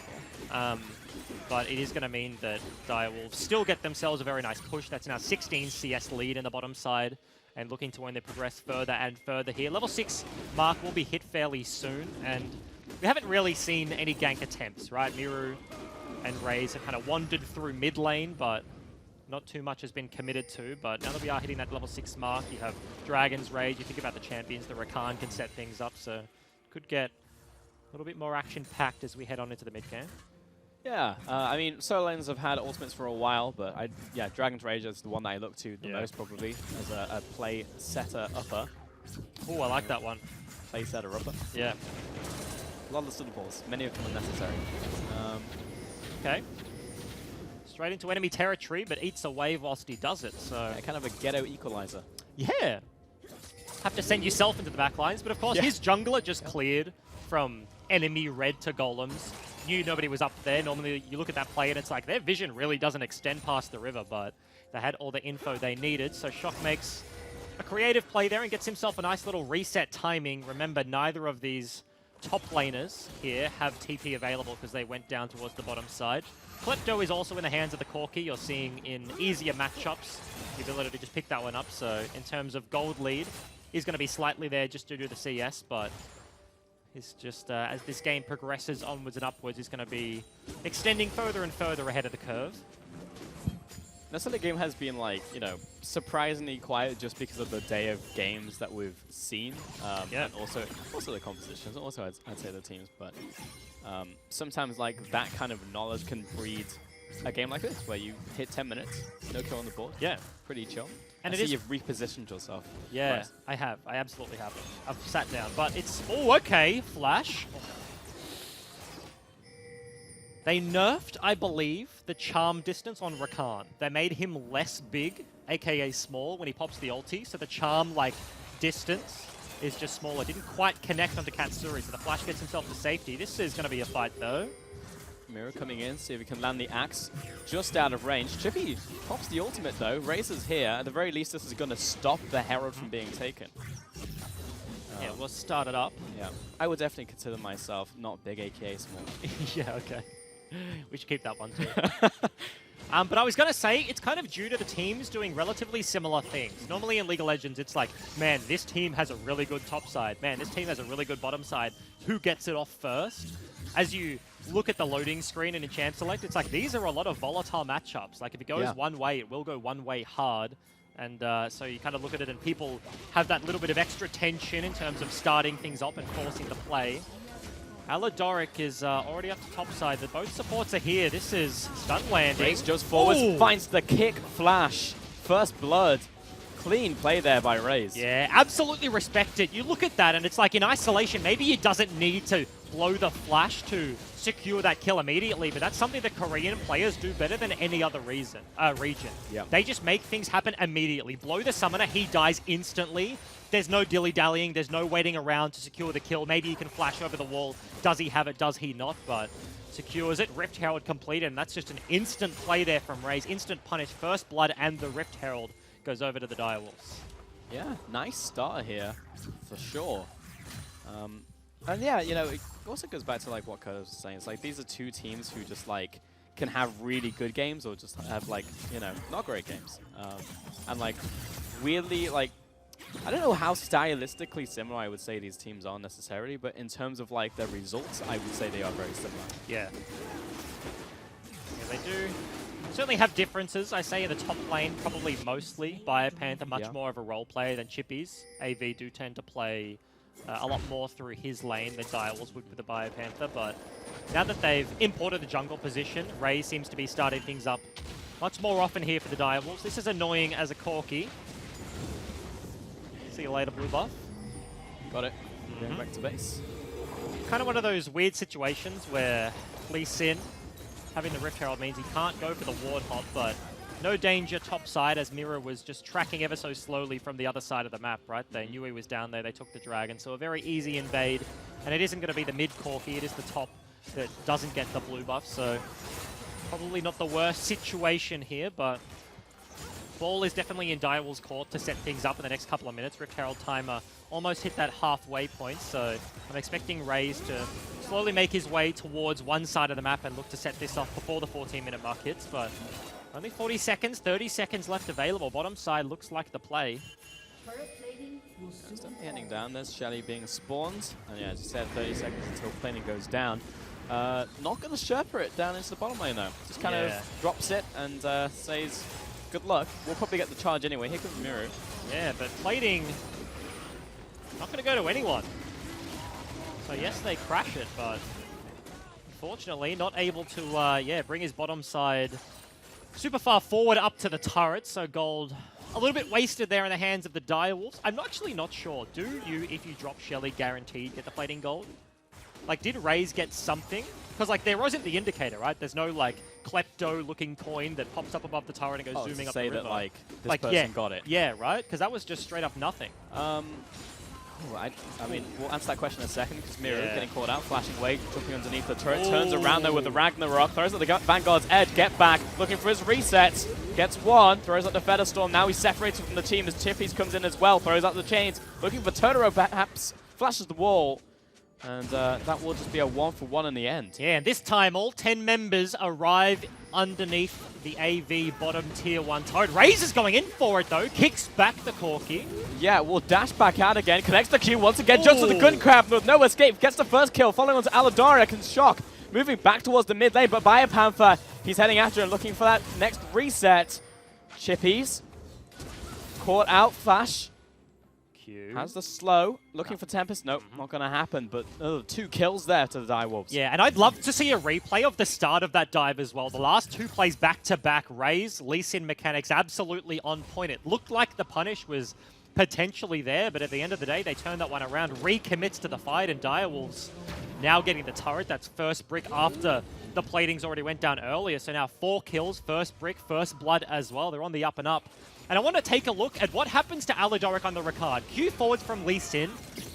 But it is going to mean that Direwolves still get themselves a very nice push. That's now 16 CS lead in the bottom side, and looking to only progress further and further here. Level 6 mark will be hit fairly soon, and we haven't really seen any gank attempts, right? Miru and Raze have kind of wandered through mid lane, but not too much has been committed to. But now that we are hitting that level 6 mark, you have Dragon's Rage, you think about the champions, the Rakan can set things up, so could get a little bit more action-packed as we head on into the mid-game. Yeah, I mean, solo lanes have had ultimates for a while, but Dragon's Rage is the one that I look to the most, probably, as a play setter upper. Oh, I like that one. Play setter upper. Yeah. A lot of syllables, many of them unnecessary. Okay. Straight into enemy territory, but eats a wave whilst he does it, so... Kind of a ghetto equalizer. Yeah. Have to send yourself into the back lines, but of course his jungler just cleared from enemy red to golems. Knew nobody was up there. Normally you look at that play and it's like their vision really doesn't extend past the river, but they had all the info they needed, so Shock makes a creative play there and gets himself a nice little reset timing. Remember, neither of these top laners here have TP available because they went down towards the bottom side. Klepto is also in the hands of the Corki. You're seeing in easier matchups the ability to just pick that one up. So in terms of gold lead, he's going to be slightly there just due to the CS, but it's just as this game progresses onwards and upwards, he's going to be extending further and further ahead of the curve. That's why the game has been, like, you know, surprisingly quiet just because of the day of games that we've seen. And also the compositions, also I'd say the teams, but sometimes, like, that kind of knowledge can breed a game like this where you hit 10 minutes, no kill on the board. Yeah. Pretty chill. And I it see is- you've repositioned yourself. Yeah, Nice. I have. I absolutely have. I've sat down, but it's... Oh, okay. Flash. They nerfed, I believe, the charm distance on Rakan. They made him less big, aka small, when he pops the ulti, so the charm, like, distance is just smaller. Didn't quite connect onto Katsuri, so the Flash gets himself to safety. This is going to be a fight, though. Mirror coming in, see if he can land the axe just out of range. Chippy pops the ultimate though. Razor's here. At the very least, this is going to stop the Herald from being taken. Yeah, we'll start it up. Yeah, I would definitely consider myself not big, aka small. Yeah, okay. We should keep that one too. But I was going to say, it's kind of due to the teams doing relatively similar things. Normally in League of Legends, it's like, man, this team has a really good top side. Man, this team has a really good bottom side. Who gets it off first? As you look at the loading screen and in Champ Select, it's like, these are a lot of volatile matchups. Like, if it goes one way, it will go one way hard. And so you kind of look at it and people have that little bit of extra tension in terms of starting things up and forcing the play. Aladoric is already up to top side. The both supports are here. This is stun landing. Raze just forwards, Ooh. finds the kick, flash, first blood. Clean play there by Raze. Yeah, absolutely respect it. You look at that and it's like in isolation, maybe he doesn't need to blow the flash to secure that kill immediately, but that's something that Korean players do better than any other region. Yep. They just make things happen immediately. Blow the summoner, he dies instantly. There's no dilly-dallying. There's no waiting around to secure the kill. Maybe he can flash over the wall. Does he have it? Does he not? But secures it. Rift Herald completed, and that's just an instant play there from Raze. Instant punish. First blood and the Rift Herald goes over to the Direwolves. Yeah, nice starter here, for sure. And yeah, you know, it also goes back to like what Curtis was saying. It's like these are two teams who just like can have really good games or just have like, you know, not great games. And like weirdly, like, I don't know how stylistically similar I would say these teams are necessarily, but in terms of like their results, I would say they are very similar. Yeah. Yeah, they do certainly have differences. I say in the top lane, probably mostly. Biopanther, much more of a role player than Chippies. AV do tend to play a lot more through his lane than Direwolves would with the Biopanther, but now that they've imported the jungle position, Raze seems to be starting things up much more often here for the Direwolves. This is annoying as a Corki. See you later, blue buff. Got it. Going back to base. Kind of one of those weird situations where Lee Sin having the Rift Herald means he can't go for the ward hop, but no danger top side as Mira was just tracking ever so slowly from the other side of the map, right? They knew he was down there, they took the dragon, so a very easy invade. And it isn't going to be the mid Corki, it is the top that doesn't get the blue buff, so probably not the worst situation here, but ball is definitely in Direwolves' court to set things up in the next couple of minutes. Rift Herald timer almost hit that halfway point, so I'm expecting Raze to slowly make his way towards one side of the map and look to set this off before the 14-minute mark hits, but only 40 seconds, 30 seconds left available. Bottom side looks like the play. It's definitely heading down. There's Shelly being spawned. And yeah, as you said, 30 seconds until planing goes down. Not going to Sherpa it down into the bottom lane though. Just kind of drops it and says, good luck. We'll probably get the charge anyway. Here comes Miru. Yeah, but plating not going to go to anyone. So yes, they crash it, but unfortunately not able to bring his bottom side super far forward up to the turret. So gold a little bit wasted there in the hands of the Direwolves. I'm actually not sure. Do you, if you drop Shelly, guaranteed get the plating gold? Like, did Raze get something? Because, like, there wasn't the indicator, right? There's no, like, klepto-looking coin that pops up above the turret and goes zooming up the river. That, like, this person got it. Yeah, right? Because that was just straight up nothing. I mean, we'll answer that question in a second because Miru getting caught out, flashing away, jumping underneath the turret, turns around there with the Ragnarok, throws at the Vanguard's edge, get back, looking for his reset, gets one, throws out the Feather Storm, now he's separated from the team as Chippies comes in as well, throws out the chains, looking for Totoro perhaps, flashes the wall, and that will just be a 1-for-1 in the end. Yeah, and this time all 10 members arrive underneath the AV bottom tier 1 turret. Raze is going in for it though, kicks back the Corki. Yeah, will dash back out again, connects the Q once again, just with the gun crab with no escape, gets the first kill, following on to Aladoric and Shock, moving back towards the mid lane, but Biopanther, he's heading after and looking for that next reset. Chippies, caught out, flash, Q. Has the slow, looking for Tempest. Nope, not going to happen, but 2 kills there to the Direwolves. Yeah, and I'd love to see a replay of the start of that dive as well. The last 2 plays back-to-back, Raze, Lee Sin mechanics absolutely on point. It looked like the punish was potentially there, but at the end of the day, they turned that one around, recommits to the fight, and Direwolves now getting the turret. That's first brick after the platings already went down earlier, so now 4 kills, first brick, first blood as well. They're on the up and up. And I want to take a look at what happens to Alidoric on the Ricard. Q forwards from Lee Sin,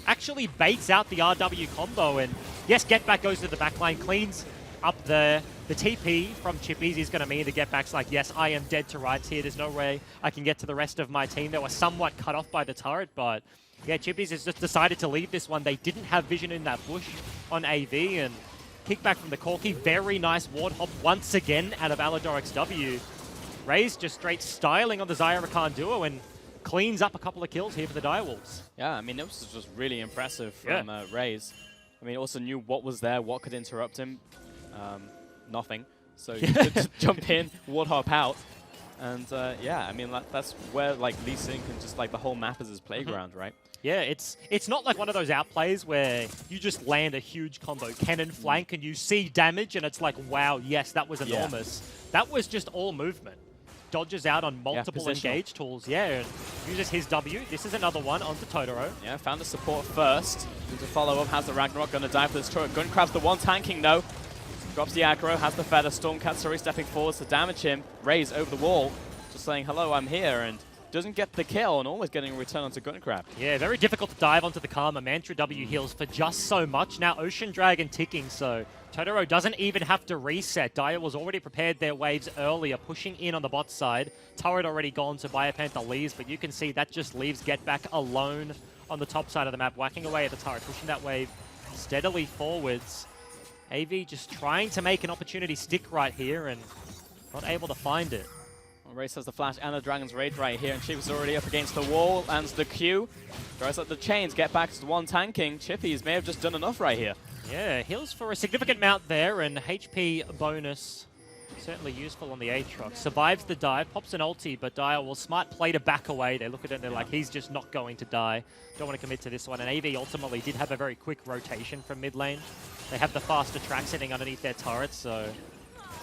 actually baits out the RW combo, and yes, Get Back goes to the backline, cleans up the TP from Chippies is going to mean the Get Back's like, yes, I am dead to rights here. There's no way I can get to the rest of my team. They were somewhat cut off by the turret, but yeah, Chippies has just decided to leave this one. They didn't have vision in that bush on AV, and kickback from the Corki. Very nice ward hop once again out of Alidoric's W. Raze just straight styling on the Zyra duo and cleans up a couple of kills here for the Direwolves. Yeah, I mean, it was just really impressive from Raze. I mean, also knew what was there, what could interrupt him. Nothing. So you could just jump in, ward hop out. And yeah, I mean, that's where like Lee Sin can just like the whole map is his playground, right? Yeah, it's not like one of those outplays where you just land a huge combo, cannon flank, and you see damage, and it's like, wow, yes, that was enormous. That was just all movement. Dodges out on multiple engage tools, and uses his W. This is another one onto Totoro. Yeah, found the support first. Need to follow up, has the Ragnarok, gonna die for this turret. Gunkrab's the one tanking, no. Drops the aggro, has the feather. Stormcat stepping forwards to damage him. Raze over the wall, just saying, hello, I'm here, and doesn't get the kill, and always getting a return onto Gunkrab. Yeah, very difficult to dive onto the Karma. Mantra W heals for just so much. Now Ocean Dragon ticking, so Totoro doesn't even have to reset. Dire was already prepared their waves earlier, pushing in on the bot side. Turret already gone, so Biopanther leaves, but you can see that just leaves Get Back alone on the top side of the map, whacking away at the turret, pushing that wave steadily forwards. AV just trying to make an opportunity stick right here and not able to find it. Well, Race has the flash and the Dragon's Rage right here, and Chippy's already up against the wall, and the Q. Throws up the chains, Get Back to the one tanking. Chippies may have just done enough right here. Yeah, heals for a significant amount there, and HP bonus certainly useful on the Aatrox. Survives the dive, pops an ulti, but Dire will smart play to back away. They look at it and they're like, he's just not going to die. Don't want to commit to this one. And AV ultimately did have a very quick rotation from mid lane. They have the faster track sitting underneath their turrets, so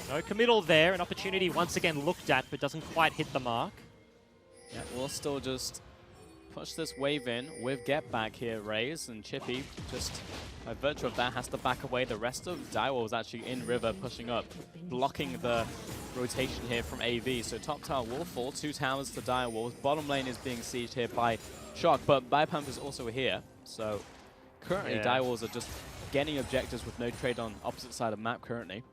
no committal there. An opportunity once again looked at, but doesn't quite hit the mark. Yeah, we'll still just push this wave in with Get Back here, Raze, and Chippy just by virtue of that has to back away. The rest of Direwolves actually in river pushing up, blocking the rotation here from AV. So top tower will fall, 2 towers to Direwolves. Bottom lane is being sieged here by Shock, but Biopump is also here. So currently Direwolves are just getting objectives with no trade on opposite side of map currently.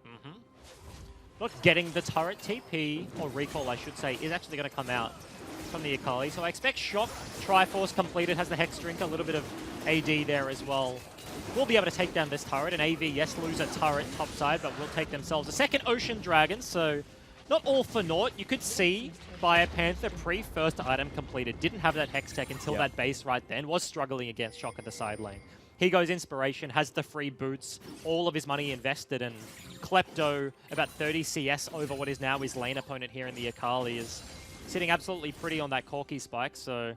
Not getting the turret. TP, or recall I should say, is actually going to come out from the Akali. So I expect Shock, Triforce completed, has the Hex Drink, a little bit of AD there as well. We'll be able to take down this turret, and AV, yes, lose a turret top side, but will take themselves a second Ocean Dragon, so not all for naught. You could see Biopanther pre-first item completed, didn't have that Hex Tech until that base right then, was struggling against Shock at the side lane. He goes Inspiration, has the free boots, all of his money invested, and Klepto, about 30 CS over what is now his lane opponent here in the Akali, is sitting absolutely pretty on that Corki spike, so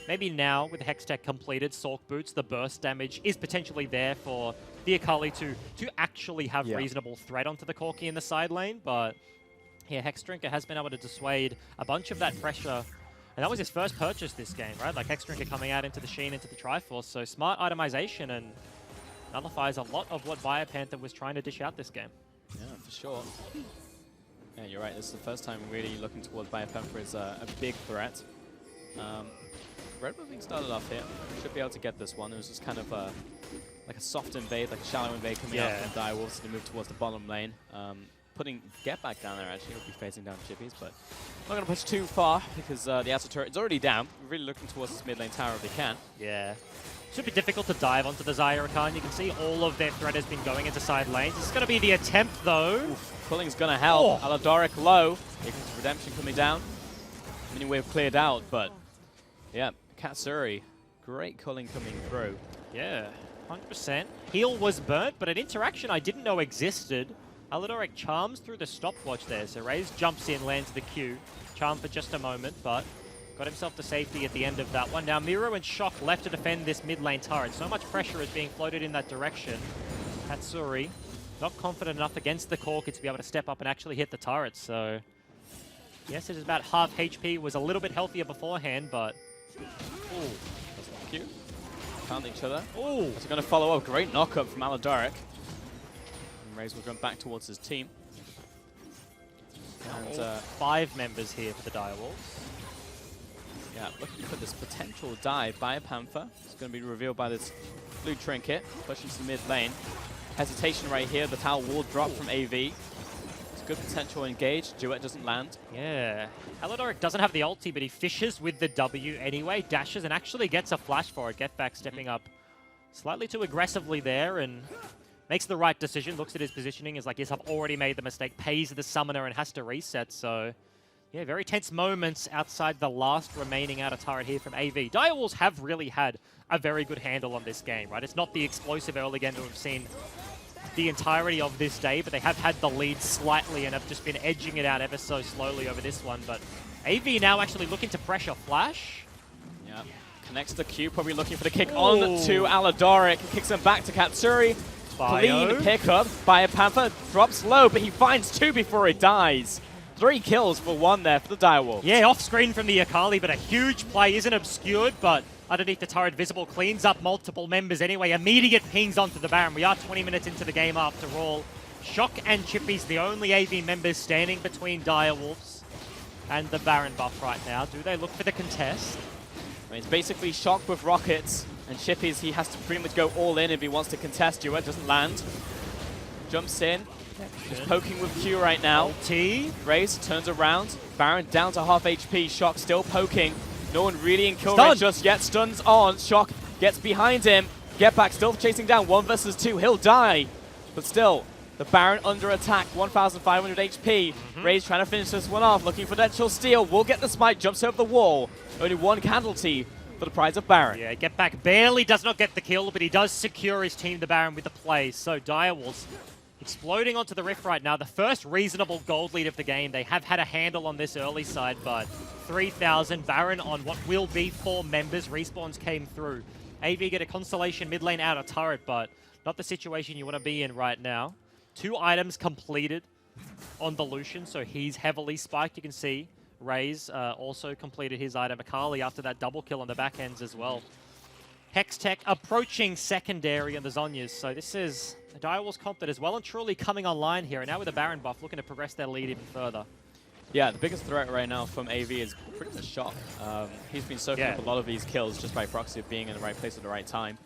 maybe now with the Hex Tech completed, Sork boots, the burst damage is potentially there for the Akali to actually have reasonable threat onto the Corki in the side lane, but yeah, Hex Drinker has been able to dissuade a bunch of that pressure. And that was his first purchase this game, right? Like Hex Drinker coming out into the Sheen, into the Triforce. So smart itemization and nullifies a lot of what Biopanther was trying to dish out this game. Yeah, for sure. Yeah, you're right. This is the first time really looking towards Biopanther as a big threat. Red Bull being started off here. Should be able to get this one. It was just kind of like a soft invade, like a shallow invade coming out from Direwolves to move towards the bottom lane. Putting Get Back down there, actually. He'll be facing down Chippies, but not going to push too far because the outer turret is already down. We're really looking towards this mid lane tower if they can. Yeah. Super difficult to dive onto the Zyra. You can see all of their threat has been going into side lanes. It's going to be the attempt, though. Oof, pulling's going to help. Alidoric low. Here comes Redemption coming down. Mini wave cleared out, but yeah, Katsuri, great culling coming through. Yeah, 100%. Heal was burnt, but an interaction I didn't know existed. Alidoric charms through the stopwatch there, so Raze jumps in, lands the Q. Charm for just a moment, but Got himself to safety at the end of that one. Now Miro and Shock left to defend this mid lane turret. So much pressure is being floated in that direction. Katsuri not confident enough against the Corki to be able to step up and actually hit the turret. So yes, it is about half HP. Was a little bit healthier beforehand, but Ooh, that's not cute. Found each other. ooh, That's going to follow up. Great knock-up from Aladaric. And Raze will run back towards his team. And 5 members here for the Direwolves. yeah, looking for this potential dive by a Panther. It's going to be revealed by this blue trinket. Pushing to mid lane. Hesitation right here. The tower wall drop from AV. It's good potential engage. Duet doesn't land. Yeah, Aladoric doesn't have the ulti, but he fishes with the W anyway, dashes and actually gets a flash for it. Get back stepping up slightly too aggressively there and makes the right decision. Looks at his positioning, is like, yes, I've already made the mistake. Pays the summoner and has to reset. So yeah, very tense moments outside the last remaining outer turret here from AV. Direwolves have really had a very good handle on this game, right? It's not the explosive early game that we've seen the entirety of this day, but they have had the lead slightly and have just been edging it out ever so slowly over this one. But AV now actually looking to pressure Flash. Yeah, connects the Q, probably looking for the kick on to Aladaric. Kicks him back to Katsuri. Clean pickup by a Panther. Drops low, but he finds 2 before he dies. 3 kills for 1 there for the Direwolves. Yeah, off screen from the Akali, but a huge play isn't obscured, but underneath the turret, visible, cleans up multiple members anyway. Immediate pings onto the Baron. We are 20 minutes into the game after all. Shock and Chippy's the only AV members standing between Direwolves and the Baron buff right now. Do they look for the contest? I mean, it's basically Shock with rockets, and Chippy's, he has to pretty much go all in if he wants to contest. Duet doesn't land. Jumps in. Just poking with Q right now. Ulti. Raze turns around. Baron down to half HP. Shock still poking. No one really in kill range just yet. Stuns on. Shock gets behind him. Get back, still chasing down. 1 versus 2. He'll die. But still, the Baron under attack. 1,500 HP. Raze trying to finish this one off. Looking for that chill steal. Will get the smite. Jumps over the wall. Only 1 casualty for the prize of Baron. Yeah, Get Back barely does not get the kill, but he does secure his team, the Baron, with the play. So Direwolves exploding onto the Rift right now. The first reasonable gold lead of the game. They have had a handle on this early side, but 3,000. Baron on what will be 4 members. Respawns came through. AV get a Constellation mid lane outer turret, but not the situation you want to be in right now. 2 items completed on the Lucian, so he's heavily spiked. You can see Raze also completed his item. Akali after that double kill on the back ends as well. Hextech approaching secondary on the Zonyas, so this is a Direwolves comp that is well and truly coming online here, and now with the Baron buff looking to progress their lead even further. Yeah, the biggest threat right now from AV is pretty much Shock. He's been soaking up a lot of these kills just by proxy of being in the right place at the right time.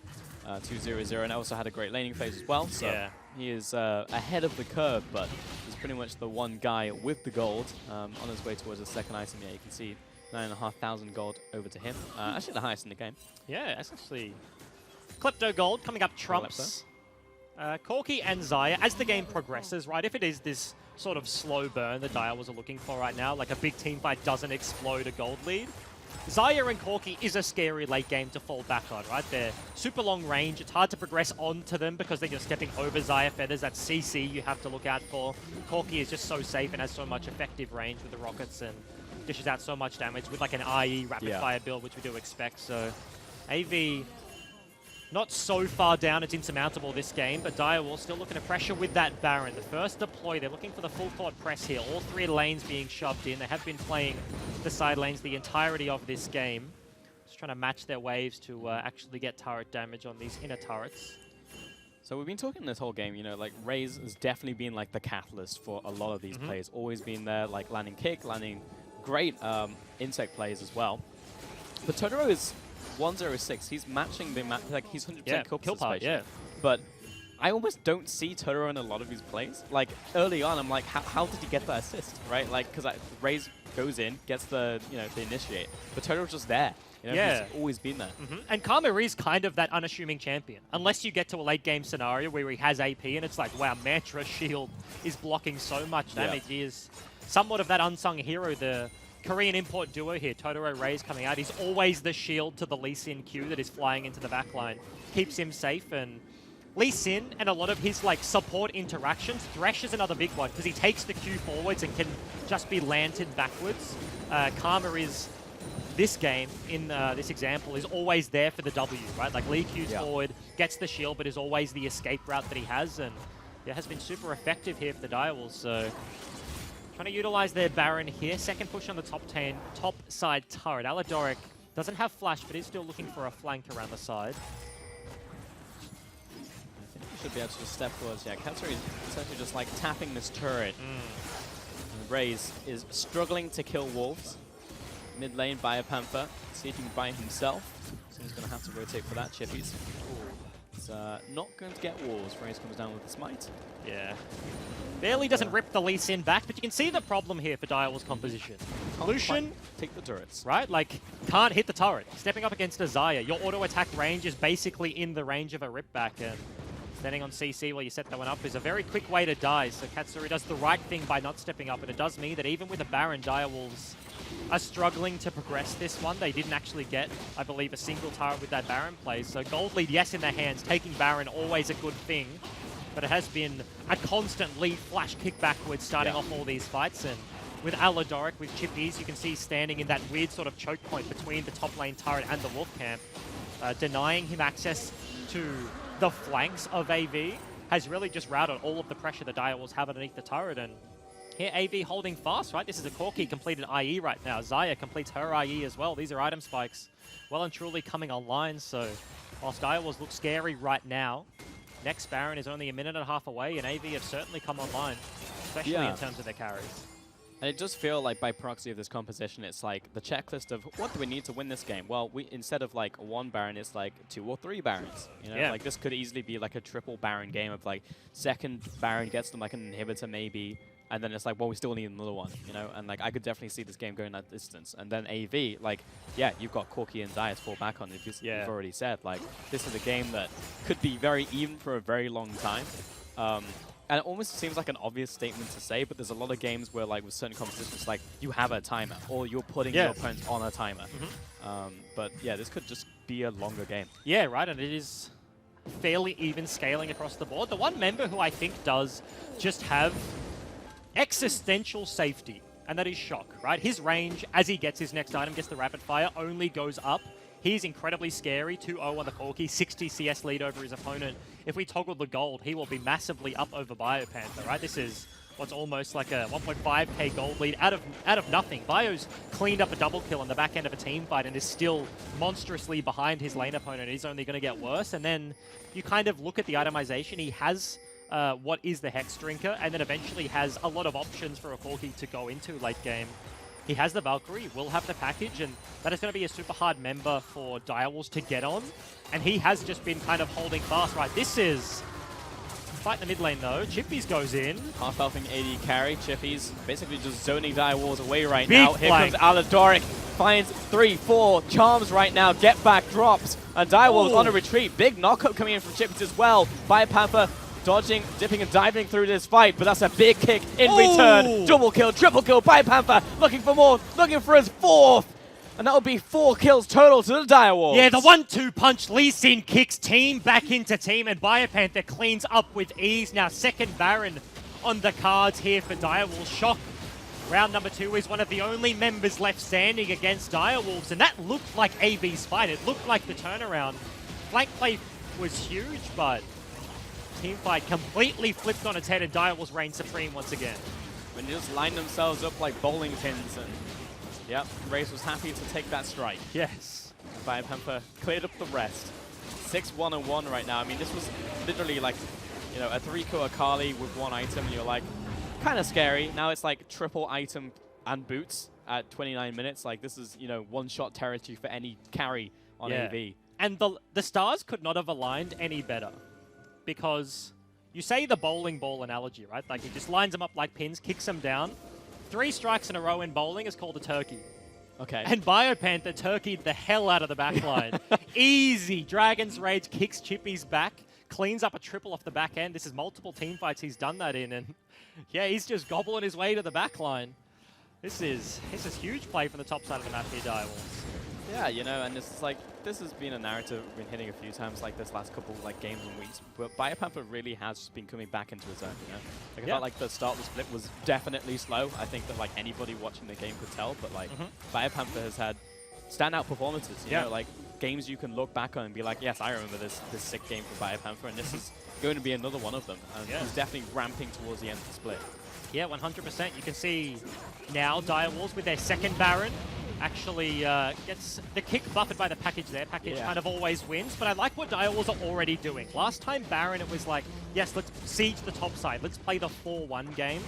2-0-0, and also had a great laning phase as well, so he is ahead of the curve, but he's pretty much the one guy with the gold on his way towards the second item. Yeah, you can see 9,500 gold over to him. Actually the highest in the game. Yeah, it's actually Klepto Gold coming up trumps Corki and Xayah as the game progresses, right? If it is this sort of slow burn the Direwolves are looking for right now, like a big team fight doesn't explode a gold lead, Xayah and Corki is a scary late game to fall back on, right? They're super long range. It's hard to progress onto them because then you're stepping over Xayah Feathers. That's CC you have to look out for. Corki is just so safe and has so much effective range with the rockets and dishes out so much damage with like an IE rapid fire build, which we do expect. So AV not so far down, it's insurmountable this game, but Direwolves still looking to pressure with that Baron. The first deploy, they're looking for the full court press here. All 3 lanes being shoved in. They have been playing the side lanes the entirety of this game. Just trying to match their waves to actually get turret damage on these inner turrets. So we've been talking this whole game, you know, like Raze has definitely been like the catalyst for a lot of these players. Always been there, like landing kick, landing great insect plays as well. But Totoro is 106. He's matching the like he's 100% kill participation. But I almost don't see Totoro in a lot of his plays. Like early on, I'm like, how did he get that assist, right? Like because Raze goes in, gets the the initiate, but Totoro's just there. You know, he's always been there. And Karma is kind of that unassuming champion. Unless you get to a late game scenario where he has AP and it's like, wow, Mantra Shield is blocking so much damage. He is somewhat of that unsung hero, the Korean import duo here, Totoro Raze coming out. He's always the shield to the Lee Sin Q that is flying into the backline. Keeps him safe, and Lee Sin and a lot of his like support interactions, Thresh is another big one because he takes the Q forwards and can just be lantern backwards. Karma is this game, in this example, is always there for the W, right? Like Lee Q's forward, gets the shield, but is always the escape route that he has, and it has been super effective here for the Direwolves. So trying to utilize their Baron here. Second push on the top side turret. Aladoric doesn't have flash, but is still looking for a flank around the side. I think he should be able to just step towards. Yeah, Katsuri is essentially just like tapping this turret. And Raze is struggling to kill Wolves. Mid lane by a Panther, sieging by himself. So he's going to have to rotate for that. Chippies. It's not going to get Wolves. Raze comes down with the smite. Yeah. Barely doesn't rip the Lee Sin back, but you can see the problem here for Direwolves' composition. Lucian, take the turrets. Right? Like, can't hit the turret. Stepping up against a Xayah, your auto attack range is basically in the range of a rip back, and standing on CC while you set that one up is a very quick way to die. So Katsuri does the right thing by not stepping up, but it does mean that even with a Baron, Direwolves are struggling to progress this one. They didn't actually get, I believe, a single turret with that Baron play. So gold lead, yes, in their hands. Taking Baron, always a good thing. But it has been a constant lead flash kick backwards starting off all these fights. And with Aladoric, with Chippies, you can see standing in that weird sort of choke point between the top lane turret and the Wolf camp, denying him access to the flanks of AV, has really just routed all of the pressure the Direwolves have underneath the turret. And here, AV holding fast, right? This is a Corki completed IE right now. Xayah completes her IE as well. These are item spikes well and truly coming online. So whilst Direwolves look scary right now, next Baron is only a minute and a half away, and AV have certainly come online, especially in terms of their carries. And it does feel like by proxy of this composition, it's like the checklist of what do we need to win this game? Well, we instead of like one Baron, it's like 2 or 3 Barons. You know, like this could easily be like a triple Baron game of like second Baron gets them like an inhibitor maybe, and then it's like, well, we still need another one, you know? And like I could definitely see this game going that distance. And then AV, like, yeah, you've got Corki and Xayah to fall back on. You've already said, like, this is a game that could be very even for a very long time. And it almost seems like an obvious statement to say, but there's a lot of games where, like, with certain competitions, like, you have a timer, or you're putting your opponent on a timer. But yeah, this could just be a longer game. Yeah, right, and it is fairly even scaling across the board. The one member who I think does just have existential safety, and that is Shock, right? His range, as he gets his next item, gets the rapid fire, only goes up. He's incredibly scary, 2-0 on the Corki, 60 CS lead over his opponent. If we toggle the gold, he will be massively up over Biopanther, right? This is what's almost like a 1.5k gold lead out of nothing. Bio's cleaned up a double kill on the back end of a team fight and is still monstrously behind his lane opponent. He's only going to get worse. And then you kind of look at the itemization. He has what is the Hex Drinker, and then eventually has a lot of options for a Corki to go into late game. He has the Valkyrie, will have the package, and that is going to be a super hard member for Direwolves to get on. And he has just been kind of holding fast, right? This is fight in the mid lane though. Chippies goes in. Half-elfing AD carry. Chippies basically just zoning Direwolves away right Big now. Here comes Aladoric. Finds 3-4 charms right now. Get back drops. And Direwolves on a retreat. Big knockup coming in from Chippies as well. Biopanther dodging, dipping and diving through this fight, but that's a big kick in return. Double kill, triple kill by Panther, looking for more, looking for his 4th. And that would be 4 kills total to the Direwolves. Yeah, the 1-2 punch. Lee Sin kicks team back into team, and Biopanther cleans up with ease. Now second Baron on the cards here for Direwolves. Shock, round number 2, is one of the only members left standing against Direwolves, and that looked like AV's fight. It looked like the turnaround. Flank play was huge, but teamfight completely flipped on its head, and Direwolves reign supreme once again. When they just line themselves up like bowling pins, and yep, Raze was happy to take that strike. Yes. Biopanther cleared up the rest. 6-1-1 right now. I mean, this was literally like, you know, a 3-kill Akali with 1 item, and you're like, kind of scary. Now it's like triple item and boots at 29 minutes. Like, this is, you know, one-shot territory for any carry on AV. And the stars could not have aligned any better. Because you say the bowling ball analogy, right? Like, he just lines them up like pins, kicks them down. 3 strikes in a row in bowling is called a turkey. Okay. And Biopanther turkeyed the hell out of the backline. Easy. Dragon's Rage kicks Chippy's back, cleans up a triple off the back end. This is multiple team fights he's done that in, and yeah, he's just gobbling his way to the backline. This is huge play from the top side of the map here, Direwolves. Yeah, you know, and it's like, this has been a narrative we've been hitting a few times like this last couple like games and weeks, but Biopanther really has just been coming back into his own, you know? Like, I felt like the start of the split was definitely slow. I think that like anybody watching the game could tell, but like Biopanther has had standout performances. You know, like games you can look back on and be like, yes, I remember this sick game from Biopanther, and this is going to be another one of them. And he's definitely ramping towards the end of the split. Yeah, 100%. You can see now Direwolves with their second Baron actually gets the kick buffered by the package there. Package kind of always wins, but I like what Direwolves are already doing. Last time Baron, it was like, yes, let's siege the top side. Let's play the 4-1 game.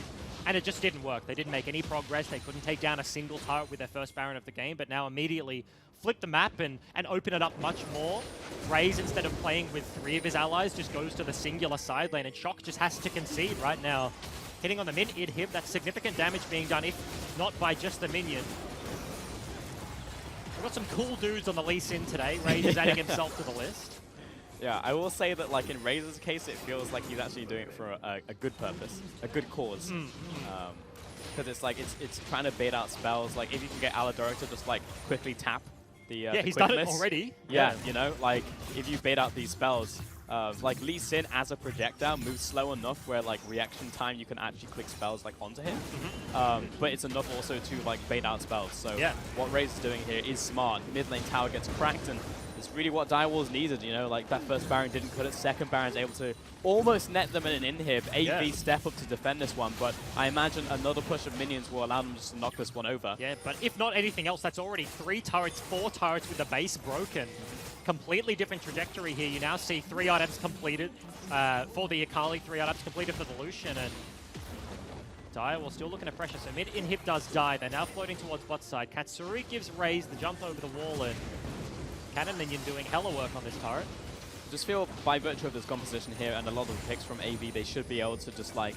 And it just didn't work. They didn't make any progress. They couldn't take down a single turret with their first Baron of the game, but now immediately flip the map and open it up much more. Raze, instead of playing with 3 of his allies, just goes to the singular side lane, and Shock just has to concede right now. Hitting on the mid inhib, that's significant damage being done, if not by just the minion. We've got some cool dudes on the Lee Sin today. Raze is adding himself to the list. Yeah, I will say that, like, in Razor's case, it feels like he's actually doing it for a good purpose, a good cause. Because it's like, it's trying to bait out spells. Like, if you can get Aladoric to just, like, quickly tap the he's quick done it miss. already. Yeah, you know, like, if you bait out these spells, like, Lee Sin as a projectile moves slow enough where, like, reaction time, you can actually click spells, like, onto him. But it's enough also to, like, bait out spells. So what Raze is doing here is smart. Mid lane tower gets cracked, and it's really what Direwolves needed, you know, like that first Baron didn't cut it, second Baron's able to almost net them in an inhib. AV step up to defend this one, but I imagine another push of minions will allow them just to knock this one over. Yeah, but if not anything else, that's already 3 turrets, 4 turrets with the base broken. Completely different trajectory here. You now see 3 items completed for the Akali, 3 items completed for the Lucian, and Direwolves still looking at pressure. So mid inhib does die. They're now floating towards bot side. Katsuri gives Raze the jump over the wall, and Cannon Minion doing hella work on this turret. I just feel by virtue of this composition here and a lot of the picks from AV, they should be able to just like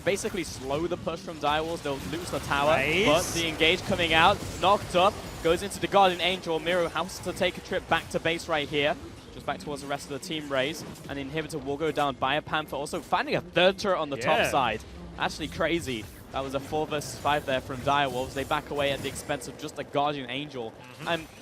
basically slow the push from Direwolves. They'll lose the tower, but the engage coming out, knocked up, goes into the Guardian Angel. Miro has to take a trip back to base right here. Just back towards the rest of the team Raze. And the inhibitor will go down by a Panther. Also finding a third turret on the top side. Actually crazy. That was a 4 versus 5 there from Direwolves. They back away at the expense of just a Guardian Angel.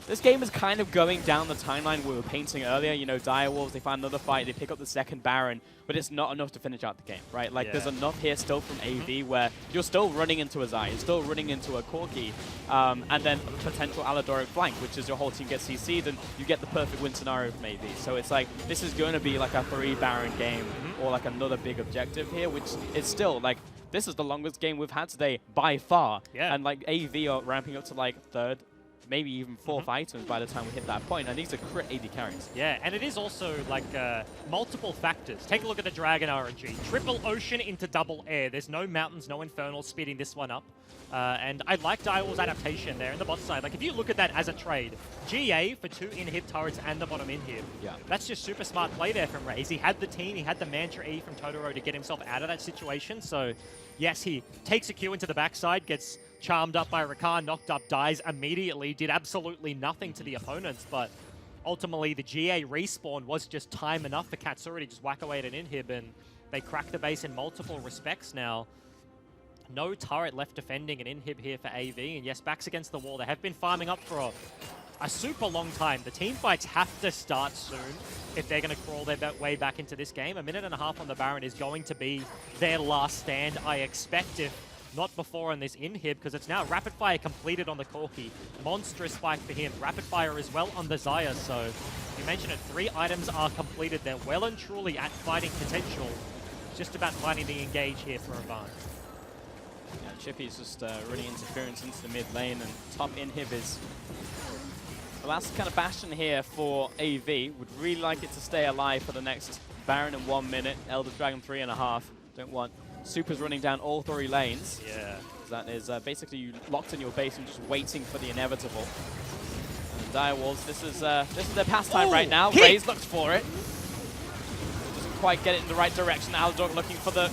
This game is kind of going down the timeline we were painting earlier. You know, Direwolves, they find another fight, they pick up the second Baron, but it's not enough to finish out the game, right? Like, there's enough here still from AV where you're still running into a Zai, you're still running into a Corki, and then a potential Aladoric flank, which is your whole team gets CC'd, and you get the perfect win scenario from AV. So it's like, this is going to be like a 3 Baron game, or like another big objective here, which is still like, this is the longest game we've had today by far. And like AV are ramping up to like 3rd, maybe even 4th items by the time we hit that point. And these are crit AD carries. Yeah, and it is also like multiple factors. Take a look at the Dragon RNG. Triple ocean into double air. There's no mountains, no infernals speeding this one up. And I like Direwolves' adaptation there in the bot side. Like, if you look at that as a trade, GA for 2 inhib turrets and the bottom inhib. That's just super smart play there from Raze. He had the team, he had the Mantra E from Totoro to get himself out of that situation. So, yes, he takes a Q into the backside, gets charmed up by Rakan, knocked up, dies immediately, did absolutely nothing to the opponents, but ultimately the GA respawn was just time enough for Katsuri to just whack away at an inhib, and they crack the base in multiple respects now. No turret left defending an inhib here for AV, and yes, backs against the wall. They have been farming up for a super long time. The team fights have to start soon if they're going to crawl their way back into this game. 1.5 minutes on the Baron is going to be their last stand, I expect, if not before on this inhib, because it's now rapid fire completed on the Corki. Monstrous spike for him. Rapid fire as well on the Xayah. So you mentioned it, 3 items are completed. They're well and truly at fighting potential. Just about finding the engage here for Avant. Yeah, Chippy's just running interference into the mid lane, and top inhib is the last kind of bastion here for AV. Would really like it to stay alive for the next Baron in 1 minute. Elder Dragon 3.5. Don't want supers running down all 3 lanes. That is basically you locked in your base and just waiting for the inevitable. And Direwolves, this is their pastime right now. Raze looks for it. Doesn't quite get it in the right direction. Aldog looking for the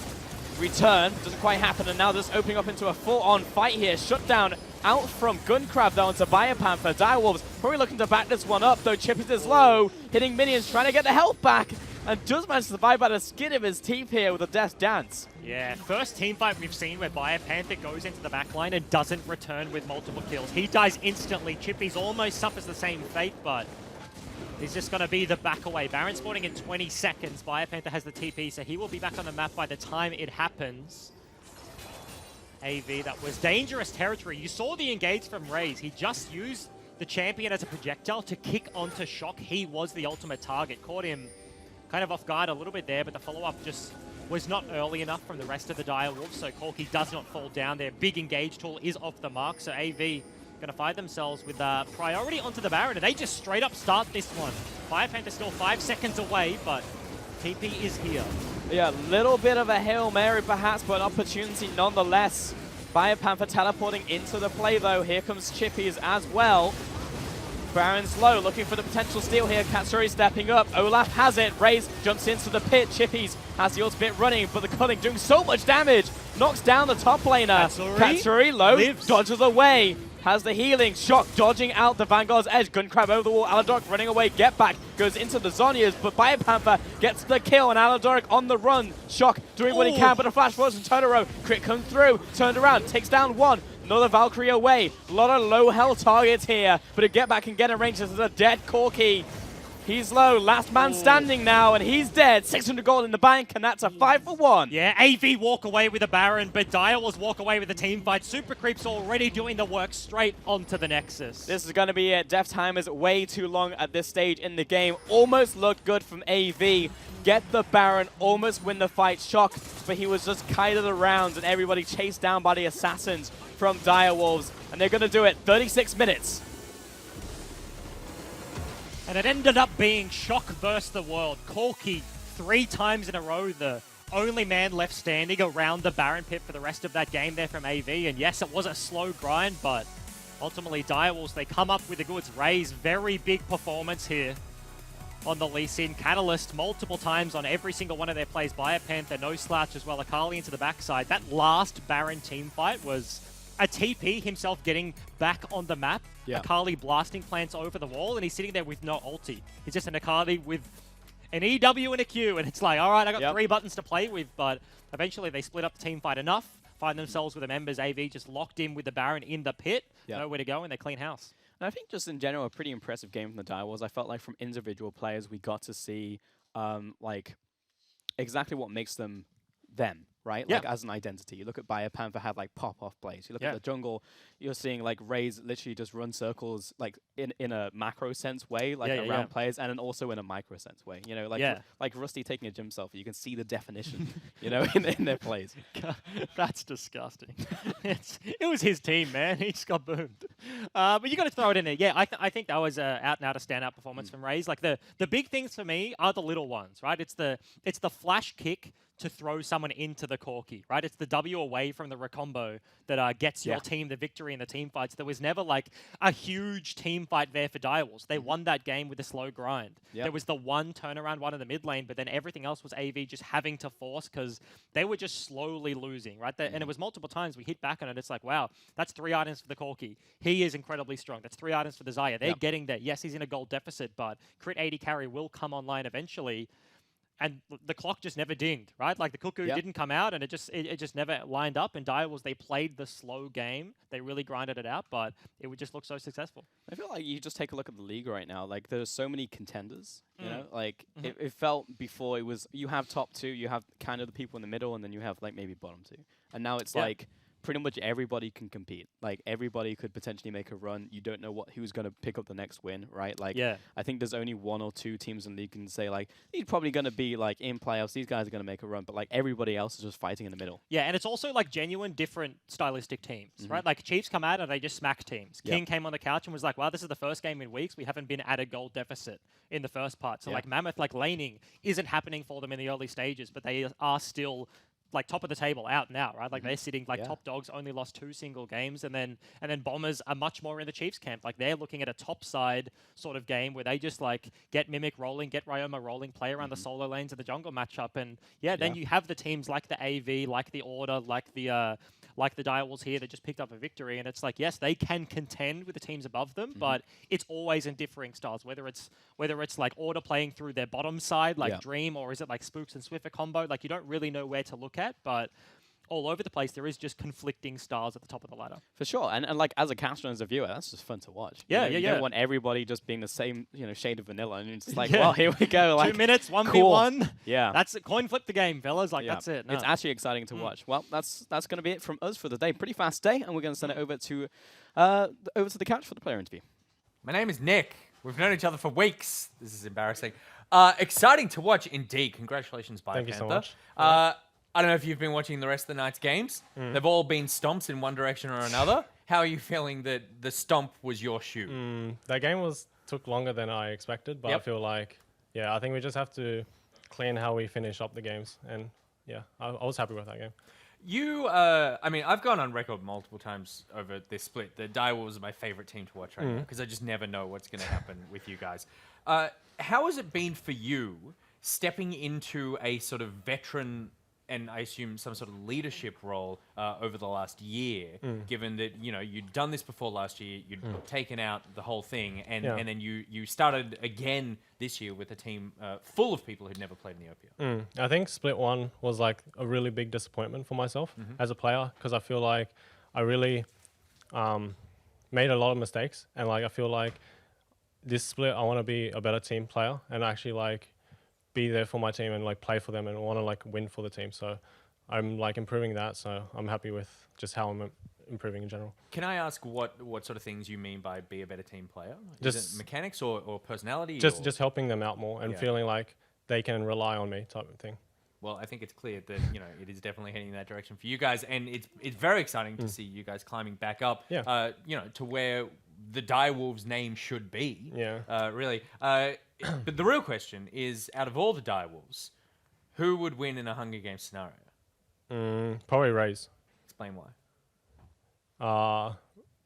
return. Doesn't quite happen, and now just opening up into a full-on fight here. Shut down out from Guncrab though into Biopanther. Direwolves probably looking to back this one up though. Chippy is low, hitting minions, trying to get the health back, and does manage to survive by the skin of his teeth here with a Death Dance. Yeah, first team fight we've seen where Biopanther goes into the backline and doesn't return with multiple kills. He dies instantly. Chippy's almost suffers the same fate, but he's just going to be the back away. Baron spawning in 20 seconds. Biopanther has the TP, so he will be back on the map by the time it happens. AV, that was dangerous territory. You saw the engage from Raze. He just used the champion as a projectile to kick onto Shock. He was the ultimate target. Caught him kind of off guard a little bit there, but the follow-up just was not early enough from the rest of the Dire Wolves, so Corki does not fall down. Their big engage tool is off the mark, so AV going to find themselves with priority onto the Baron, and they just straight up start this one. Fire Panther still 5 seconds away, but TP is here. Yeah, a little bit of a Hail Mary perhaps, but opportunity nonetheless. Fire Panther teleporting into the play though. Here comes Chippies as well. Baron's low, looking for the potential steal here. Katsuri stepping up. Olaf has it. Raze jumps into the pit. Chippies has the ultimate running, but the culling doing so much damage. Knocks down the top laner. Katsuri low, dodges away. Has the healing. Shock dodging out the Vanguard's edge. Gun Crab over the wall. Aladoric running away. Get back. Goes into the Zonias, but Fire Panther gets the kill, and Aladoric on the run. Shock doing what he can, but a flash force and Totoro. Crit comes through. Turned around. Takes down one. Another Valkyrie away. A lot of low health targets here, but to get back and get in range, this is a dead Corki. He's low, last man standing now, and he's dead. 600 gold in the bank, and that's a 5 for 1. Yeah, AV walk away with a Baron, but Direwolves walk away with a team fight. Super Creep's already doing the work straight onto the Nexus. This is going to be it. Death time is way too long at this stage in the game. Almost looked good from AV. Get the Baron, almost win the fight. Shock, but he was just kited around, and everybody chased down by the assassins from Direwolves, and they're going to do it. 36 minutes. And it ended up being Shock versus the world. Corki 3 times in a row, the only man left standing around the Baron pit for the rest of that game there from AV. And yes, it was a slow grind, but ultimately Direwolves, they come up with the goods. Raze, very big performance here on the Lee Sin. Catalyst multiple times on every single one of their plays by a Panther. No slouch as well. Akali into the backside. That last Baron team fight was a TP, himself getting back on the map. Yeah. Akali blasting plants over the wall, and he's sitting there with no ulti. He's just an Akali with an EW and a Q, and it's like, all right, I got 3 buttons to play with, but eventually they split up the team fight enough, find themselves with the members. AV just locked in with the Baron in the pit, nowhere to go, and they clean house. And I think just in general, a pretty impressive game from the Direwolves. I felt like from individual players, we got to see like exactly what makes them them. Right? Like as an identity. You look at Panther had like pop-off plays. You look at the jungle, you're seeing like Raze literally just run circles like in a macro sense way, like around players, and then also in a micro sense way. You know, like Rusty taking a gym selfie. You can see the definition, you know, in their plays. That's disgusting. It was his team, man. He just got boomed. But you got to throw it in there. Yeah, I think that was out and out a standout performance from Raze. Like the big things for me are the little ones, right? It's the flash kick to throw someone into the Corki, right? It's the W away from the recombo that gets your team the victory in the team fights. There was never like a huge team fight there for Direwolves. They won that game with a slow grind. There was the one turnaround, one in the mid lane, but then everything else was AV just having to force because they were just slowly losing, right? And it was multiple times we hit back on it. It's like, wow, that's 3 items for the Corki. He is incredibly strong. That's 3 items for the Xayah. They're getting there. Yes, he's in a gold deficit, but crit 80 carry will come online eventually. And the clock just never dinged, right? Like the cuckoo didn't come out, and it just never lined up. And Direwolves, they played the slow game. They really grinded it out, but it would just look so successful. I feel like you just take a look at the league right now. Like there's so many contenders. You know, like it felt before it was you have top 2, you have kind of the people in the middle, and then you have like maybe bottom 2. And now it's like pretty much everybody can compete. Like everybody could potentially make a run. You don't know who's going to pick up the next win, right? Like I think there's only 1 or 2 teams in the league can say like he's probably going to be like in playoffs. These guys are going to make a run, but like everybody else is just fighting in the middle. Yeah, and it's also like genuine different stylistic teams, right? Like Chiefs come out and they just smack teams. King came on the couch and was like, "Wow, this is the first game in weeks we haven't been at a goal deficit in the first part." So like Mammoth, like laning isn't happening for them in the early stages, but they are still like top of the table out and out, right? Like they're sitting like top dogs, only lost 2 single games, and then Bombers are much more in the Chiefs camp. Like they're looking at a top side sort of game where they just like get Mimic rolling, get Ryoma rolling, play around the solo lanes of the jungle matchup, and then you have the teams like the AV, like the Order, like the Direwolves here that just picked up a victory, and it's like yes, they can contend with the teams above them, but it's always in differing styles. Whether it's like Order playing through their bottom side, like Dream, or is it like Spooks and Swiffer combo? Like you don't really know where to look at. But all over the place, there is just conflicting styles at the top of the ladder. For sure. And like as a caster and as a viewer, that's just fun to watch. You don't want everybody just being the same, shade of vanilla. And it's like, well, here we go. Like 2 minutes, 1v1. Yeah. That's it. Coin flip the game, fellas. Like, that's it. No. It's actually exciting to watch. Well, that's going to be it from us for the day. Pretty fast day. And we're going to send it over to the couch for the player interview. My name is Nick. We've known each other for weeks. This is embarrassing. Exciting to watch indeed. Congratulations, Bio Thank you so Panther. much. I don't know if you've been watching the rest of the night's games. They've all been stomps in one direction or another. How are you feeling that the stomp was your shoe? That game took longer than I expected, but I feel like, I think we just have to clean how we finish up the games. And I was happy with that game. I mean, I've gone on record multiple times over this split that Direwolves are my favorite team to watch right now because I just never know what's going to happen with you guys. How has it been for you stepping into a sort of veteran and I assume some sort of leadership role over the last year, given that, you'd done this before last year, you'd taken out the whole thing, and then you started again this year with a team full of people who'd never played in the OPL. I think Split 1 was like a really big disappointment for myself as a player, because I feel like I really made a lot of mistakes, and like I feel like this split I want to be a better team player and actually like be there for my team and like play for them and want to like win for the team. So I'm like improving that. So I'm happy with just how I'm improving in general. Can I ask what sort of things you mean by be a better team player? Just Is it mechanics or personality? Just helping them out more and feeling like they can rely on me type of thing. Well, I think it's clear that it is definitely heading in that direction for you guys, and it's very exciting to see you guys climbing back up. To where the Direwolves name should be. Really. But the real question is, out of all the Direwolves, who would win in a Hunger Games scenario? Probably Raze. Explain why.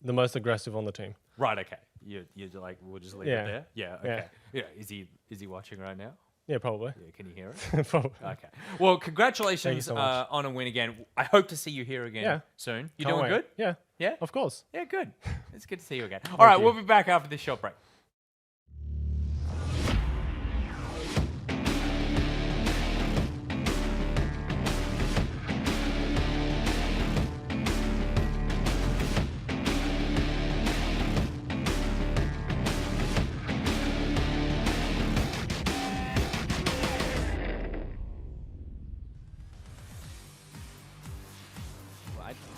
The most aggressive on the team. Right. Okay. You're like, we'll just leave it there. Yeah. Okay. Yeah. Is he watching right now? Yeah, probably. Yeah, can you hear it? Probably. Okay. Well, congratulations so much. on a win again. I hope to see you here again soon. You doing good? Yeah. Yeah? Of course. Yeah, good. It's good to see you again. All right, we'll be back after this short break.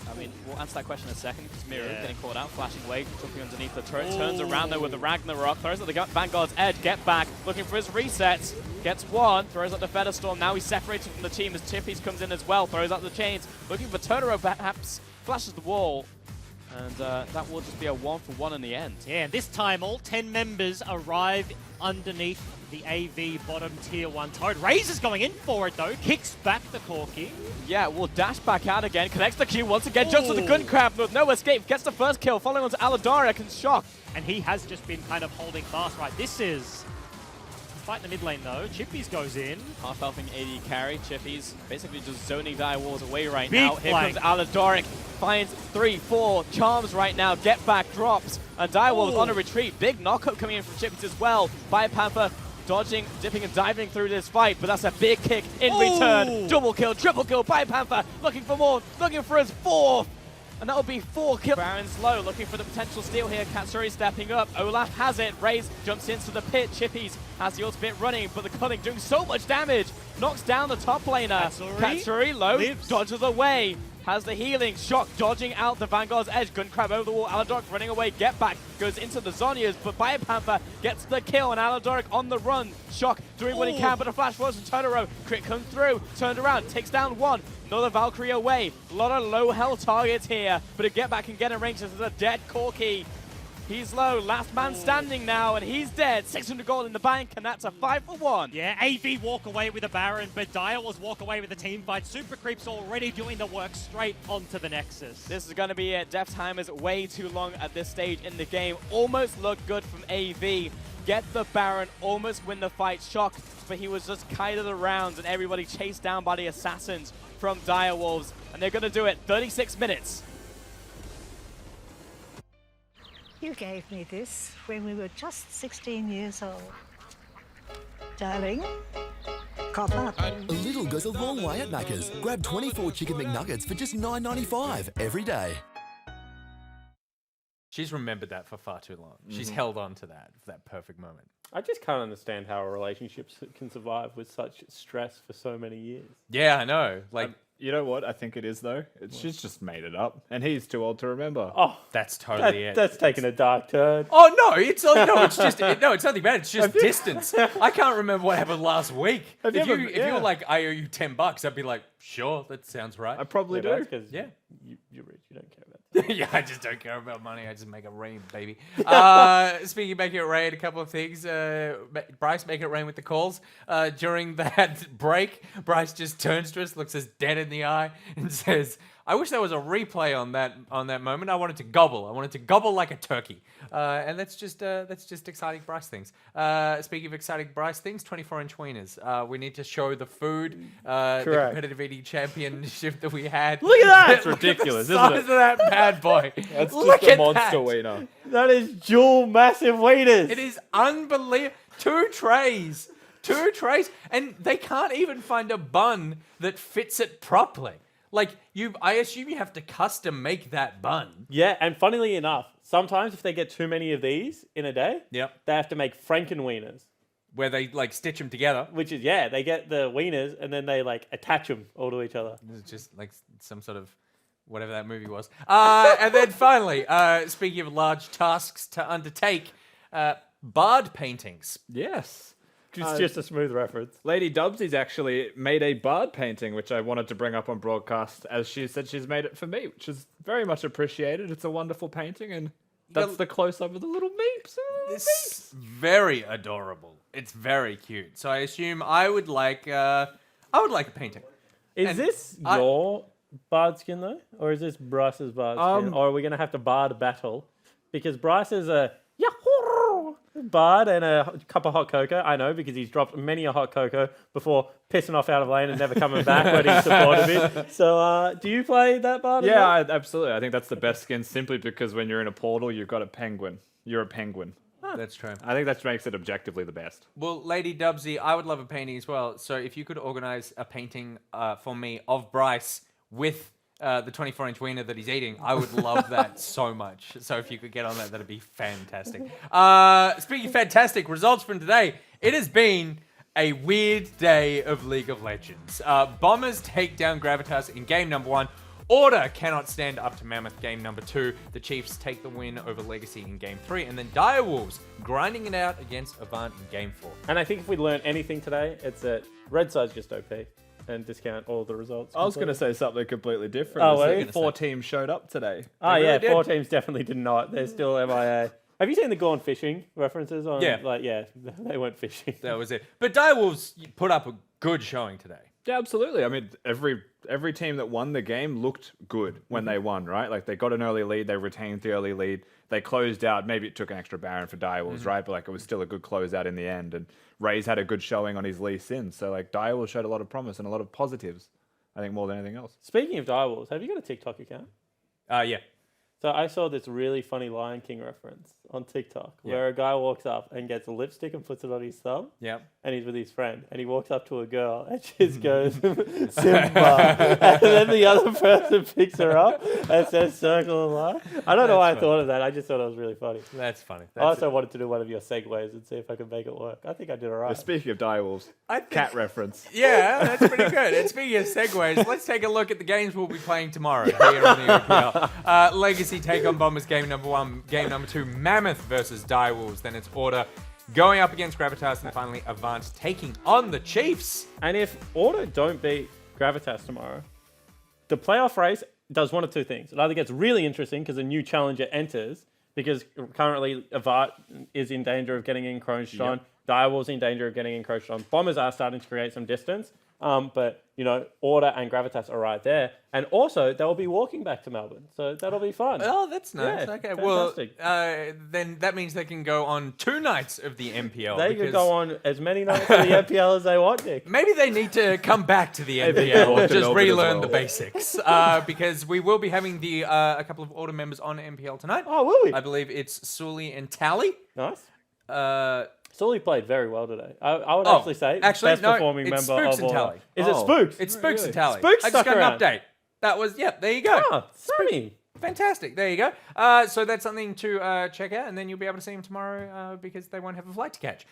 I mean, we'll answer that question in a second because Miru getting caught out, flashing away, jumping underneath the turret, turns around there with the Ragnarok, throws at the Vanguard's edge, get back, looking for his resets, gets one, throws out the Featherstorm, now he's separated from the team as Chippies comes in as well, throws out the chains, looking for Totoro perhaps, flashes the wall, and that will just be a 1-for-1 in the end. Yeah, and this time all 10 members arrive underneath the AV bottom tier 1 turret. Raze is going in for it though, kicks back the Corki. Yeah, will dash back out again, connects the Q once again, jumps to the gun crab with no escape, gets the first kill, following on to Aladaric and Shock. And he has just been kind of holding fast, right? This is fight in the mid lane though. Chippies goes in. Half-elfing AD carry, Chippies basically just zoning Direwolves away right Big now. Here comes Aladaric, finds 3-4 charms right now, get back drops, and Direwolves on a retreat. Big knockup coming in from Chippies as well. Bio Panther dodging, dipping and diving through this fight, but that's a big kick in return. Double kill, triple kill, Bio Panther looking for more, looking for his fourth. And that will be 4 kills. Baron's low, looking for the potential steal here. Katsuri stepping up. Olaf has it. Raze jumps into the pit. Chippies has the ultimate running, but the cutting doing so much damage. Knocks down the top laner. Katsuri low, dodges away. Has the healing. Shock dodging out the Vanguard's edge. Gun crab over the wall. Aladoric running away. Get back. Goes into the Zonias, but Bio Panther gets the kill, and Aladoric on the run. Shock doing what he can, but a flash was from Totoro. Crit comes through. Turned around. Takes down one. Another Valkyrie away. A lot of low health targets here, but to get back and get in range, this is a dead Corki. He's low, last man standing now, and he's dead. 600 gold in the bank, and that's a 5-for-1. Yeah, AV walk away with a Baron, but Direwolves walk away with the team fight. Super Creep's already doing the work straight onto the Nexus. This is going to be it. Death time is way too long at this stage in the game. Almost looked good from AV. Get the Baron, almost win the fight. Shock, but he was just kited around, and everybody chased down by the assassins from Direwolves, and they're going to do it 36 minutes. You gave me this when we were just 16 years old. Darling, cop up. A little goes a long way at Macca's. Grab 24 Chicken McNuggets for just $9.95 every day. She's remembered that for far too long. She's held on to that perfect moment. I just can't understand how a relationship can survive with such stress for so many years. Yeah, I know. Like, You know what? I think it is though. She's just made it up, and he's too old to remember. Oh, That's totally it. that's taking a dark turn. Oh no, it's just it's nothing bad. It's just distance. I can't remember what happened last week. If you were like, I owe you $10, I'd be like, sure, that sounds right. I probably do. Because Yeah. you're rich. You don't care about that. Yeah, I just don't care about money. I just make it rain, baby. Speaking of making it rain, a couple of things. Bryce making it rain with the calls. During that break, Bryce just turns to us, looks us dead in the eye, and says, I wish there was a replay on that moment. I wanted to gobble. I wanted to gobble like a turkey. And that's just exciting Bryce things. Speaking of exciting Bryce things, 24-inch wieners. We need to show the food, the competitive eating championship that we had. Look at that! It's ridiculous, The isn't size it? of that bad boy. That's Look just a at monster that. wiener. That is dual massive wieners. It is unbelievable. Two trays, and they can't even find a bun that fits it properly. Like I assume you have to custom make that bun. Yeah, and funnily enough, sometimes if they get too many of these in a day, they have to make Frankenwieners. Where they like stitch them together. Which is, they get the wieners and then they like attach them all to each other. It's just like some sort of whatever that movie was. And then finally, speaking of large tasks to undertake, bard paintings. Yes. It's just a smooth reference. Lady Dubsy's actually made a bard painting, which I wanted to bring up on broadcast, as she said she's made it for me, which is very much appreciated. It's a wonderful painting, and that's the close-up of the little meeps. It's very adorable. It's very cute. So I assume I would like a painting. Is this your bard skin though? Or is this Bryce's bard skin? Or are we going to have to bard battle? Because Bryce is a bard and a cup of hot cocoa. I know, because he's dropped many a hot cocoa before pissing off out of lane and never coming back when he's supported me. So do you play that bard? Yeah, absolutely. I think that's the best skin simply because when you're in a portal, you've got a penguin. You're a penguin. That's true. I think that makes it objectively the best. Well, Lady Dubsy, I would love a painting as well. So if you could organize a painting for me of Bryce with the 24-inch wiener that he's eating, I would love that so much. So if you could get on that, that'd be fantastic. Speaking of fantastic, results from today. It has been a weird day of League of Legends. Bombers take down Gravitas in game number 1. Order cannot stand up to Mammoth game number 2. The Chiefs take the win over Legacy in game 3. And then Direwolves grinding it out against Avant in game 4. And I think if we learn anything today, it's that red side's just OP. And discount all the results. I was going to say something completely different. Oh, were you? 4 teams showed up today. Oh, yeah, 4 teams definitely did not. They're still MIA. Have you seen the Gone Fishing references? They weren't fishing. That was it. But Direwolves put up a good showing today. Yeah, absolutely. I mean, every team that won the game looked good when they won, right? Like, they got an early lead, they retained the early lead, they closed out. Maybe it took an extra Baron for Direwolves, right? But, like, it was still a good closeout in the end. And Ray's had a good showing on his Lee Sin. So, like, Direwolves showed a lot of promise and a lot of positives, I think, more than anything else. Speaking of Direwolves, have you got a TikTok account? Yeah. So I saw this really funny Lion King reference on TikTok where a guy walks up and gets a lipstick and puts it on his thumb. Yeah. And he's with his friend. And he walks up to a girl and she just goes, Simba. And then the other person picks her up and says, circle of life. I don't know why I thought of that. I just thought it was really funny. That's funny. I also wanted to do one of your segues and see if I could make it work. I think I did all right. Speaking of Direwolves, cat reference. Yeah, that's pretty good. And speaking of segues, let's take a look at the games we'll be playing tomorrow here on the OPL. Legacy take on Bombers game number 1, game number 2, Mammoth versus Direwolves. Then it's Order going up against Gravitas, and finally Avant taking on the Chiefs. And if Order don't beat Gravitas tomorrow, the playoff race does one of two things. It either gets really interesting because a new challenger enters, because currently Avant is in danger of getting encroached on, Direwolves in danger of getting encroached on. Bombers are starting to create some distance, but Order and Gravitas are right there. And also, they'll be walking back to Melbourne, so that'll be fun. Oh, that's nice. Yeah, okay, fantastic. well, then that means they can go on 2 nights of the MPL. They can go on as many nights of the MPL as they want, Nick. Maybe they need to come back to the MPL and just relearn the basics, because we will be having a couple of Order members on MPL tonight. Oh, will we? I believe it's Sully and Tally. Nice. Sully played very well today. I would actually say best performing member Spooks of and Order. Tally. Is it Spooks? It's Spooks and Tally. Spooks I just got stuck an update. That was, there you go. Oh, funny. Fantastic. There you go. So that's something to check out, and then you'll be able to see them tomorrow because they won't have a flight to catch.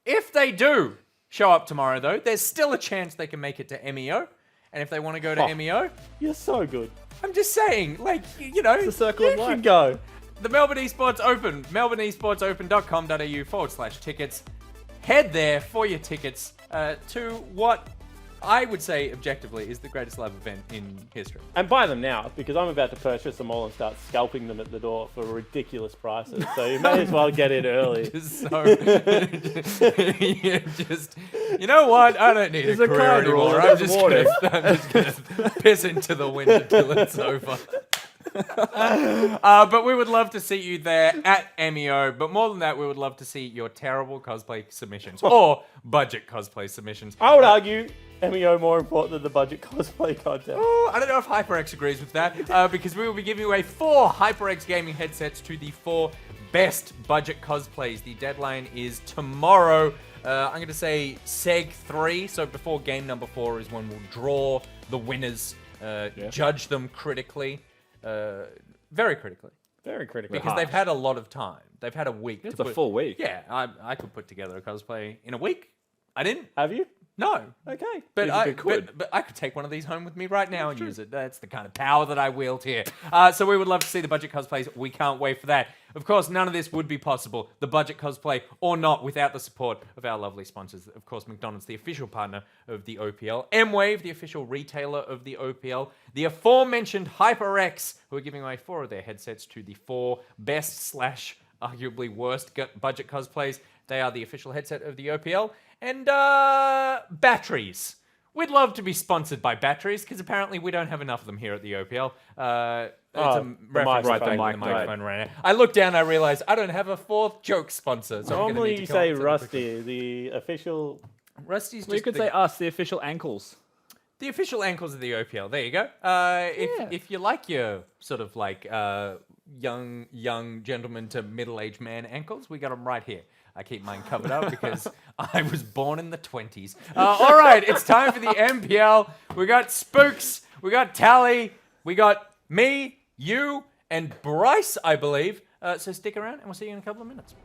If they do show up tomorrow, though, there's still a chance they can make it to MEO. And if they want to go to MEO, You're so good. I'm just saying, like, you know, It's the circle of You life. can go. the Melbourne Esports Open, melbourneesportsopen.com.au/tickets. Head there for your tickets to what I would say objectively is the greatest live event in history. And buy them now, because I'm about to purchase them all and start scalping them at the door for ridiculous prices. So you may as well get in early. Just so, you know what? I don't need a career kind rule, anymore. there's I'm just warning. gonna piss into the wind until it's over. But we would love to see you there at MEO. But more than that, we would love to see your terrible cosplay submissions or budget cosplay submissions. I would argue MEO more important than the budget cosplay contest. Oh, I don't know if HyperX agrees with that, because we will be giving away 4 HyperX gaming headsets to the 4 best budget cosplays. The deadline is tomorrow. I'm going to say Seg 3, so before game number 4 is when we'll draw the winners, judge them critically, very critically. Very critical. Because they've had a lot of time. They've had a week. It's a full week. Yeah, I could put together a cosplay in a week. I didn't. Have you? No. Okay. But You I could. But I could take one of these home with me right now and use it. That's the kind of power that I wield here. So we would love to see the budget cosplays. We can't wait for that. Of course, none of this would be possible, the budget cosplay or not, without the support of our lovely sponsors. Of course, McDonald's, the official partner of the OPL. M-Wave, the official retailer of the OPL. The aforementioned HyperX, who are giving away 4 of their headsets to the 4 best / arguably worst budget cosplays. They are the official headset of the OPL. And batteries. We'd love to be sponsored by batteries, because apparently we don't have enough of them here at the OPL. It's a reference to the microphone right now. I looked down and I realized I don't have a 4th joke sponsor. So Normally you say Rusty, the official... Rusty's just Well, you could say us, the official ankles. the official ankles of the OPL. There you go. If you like your sort of like young gentleman to middle-aged man ankles, we got them right here. I keep mine covered up because I was born in the 20s. All right, it's time for the MPL. We got Spooks, we got Tally, we got me, you, and Bryce, I believe. So stick around and we'll see you in a couple of minutes.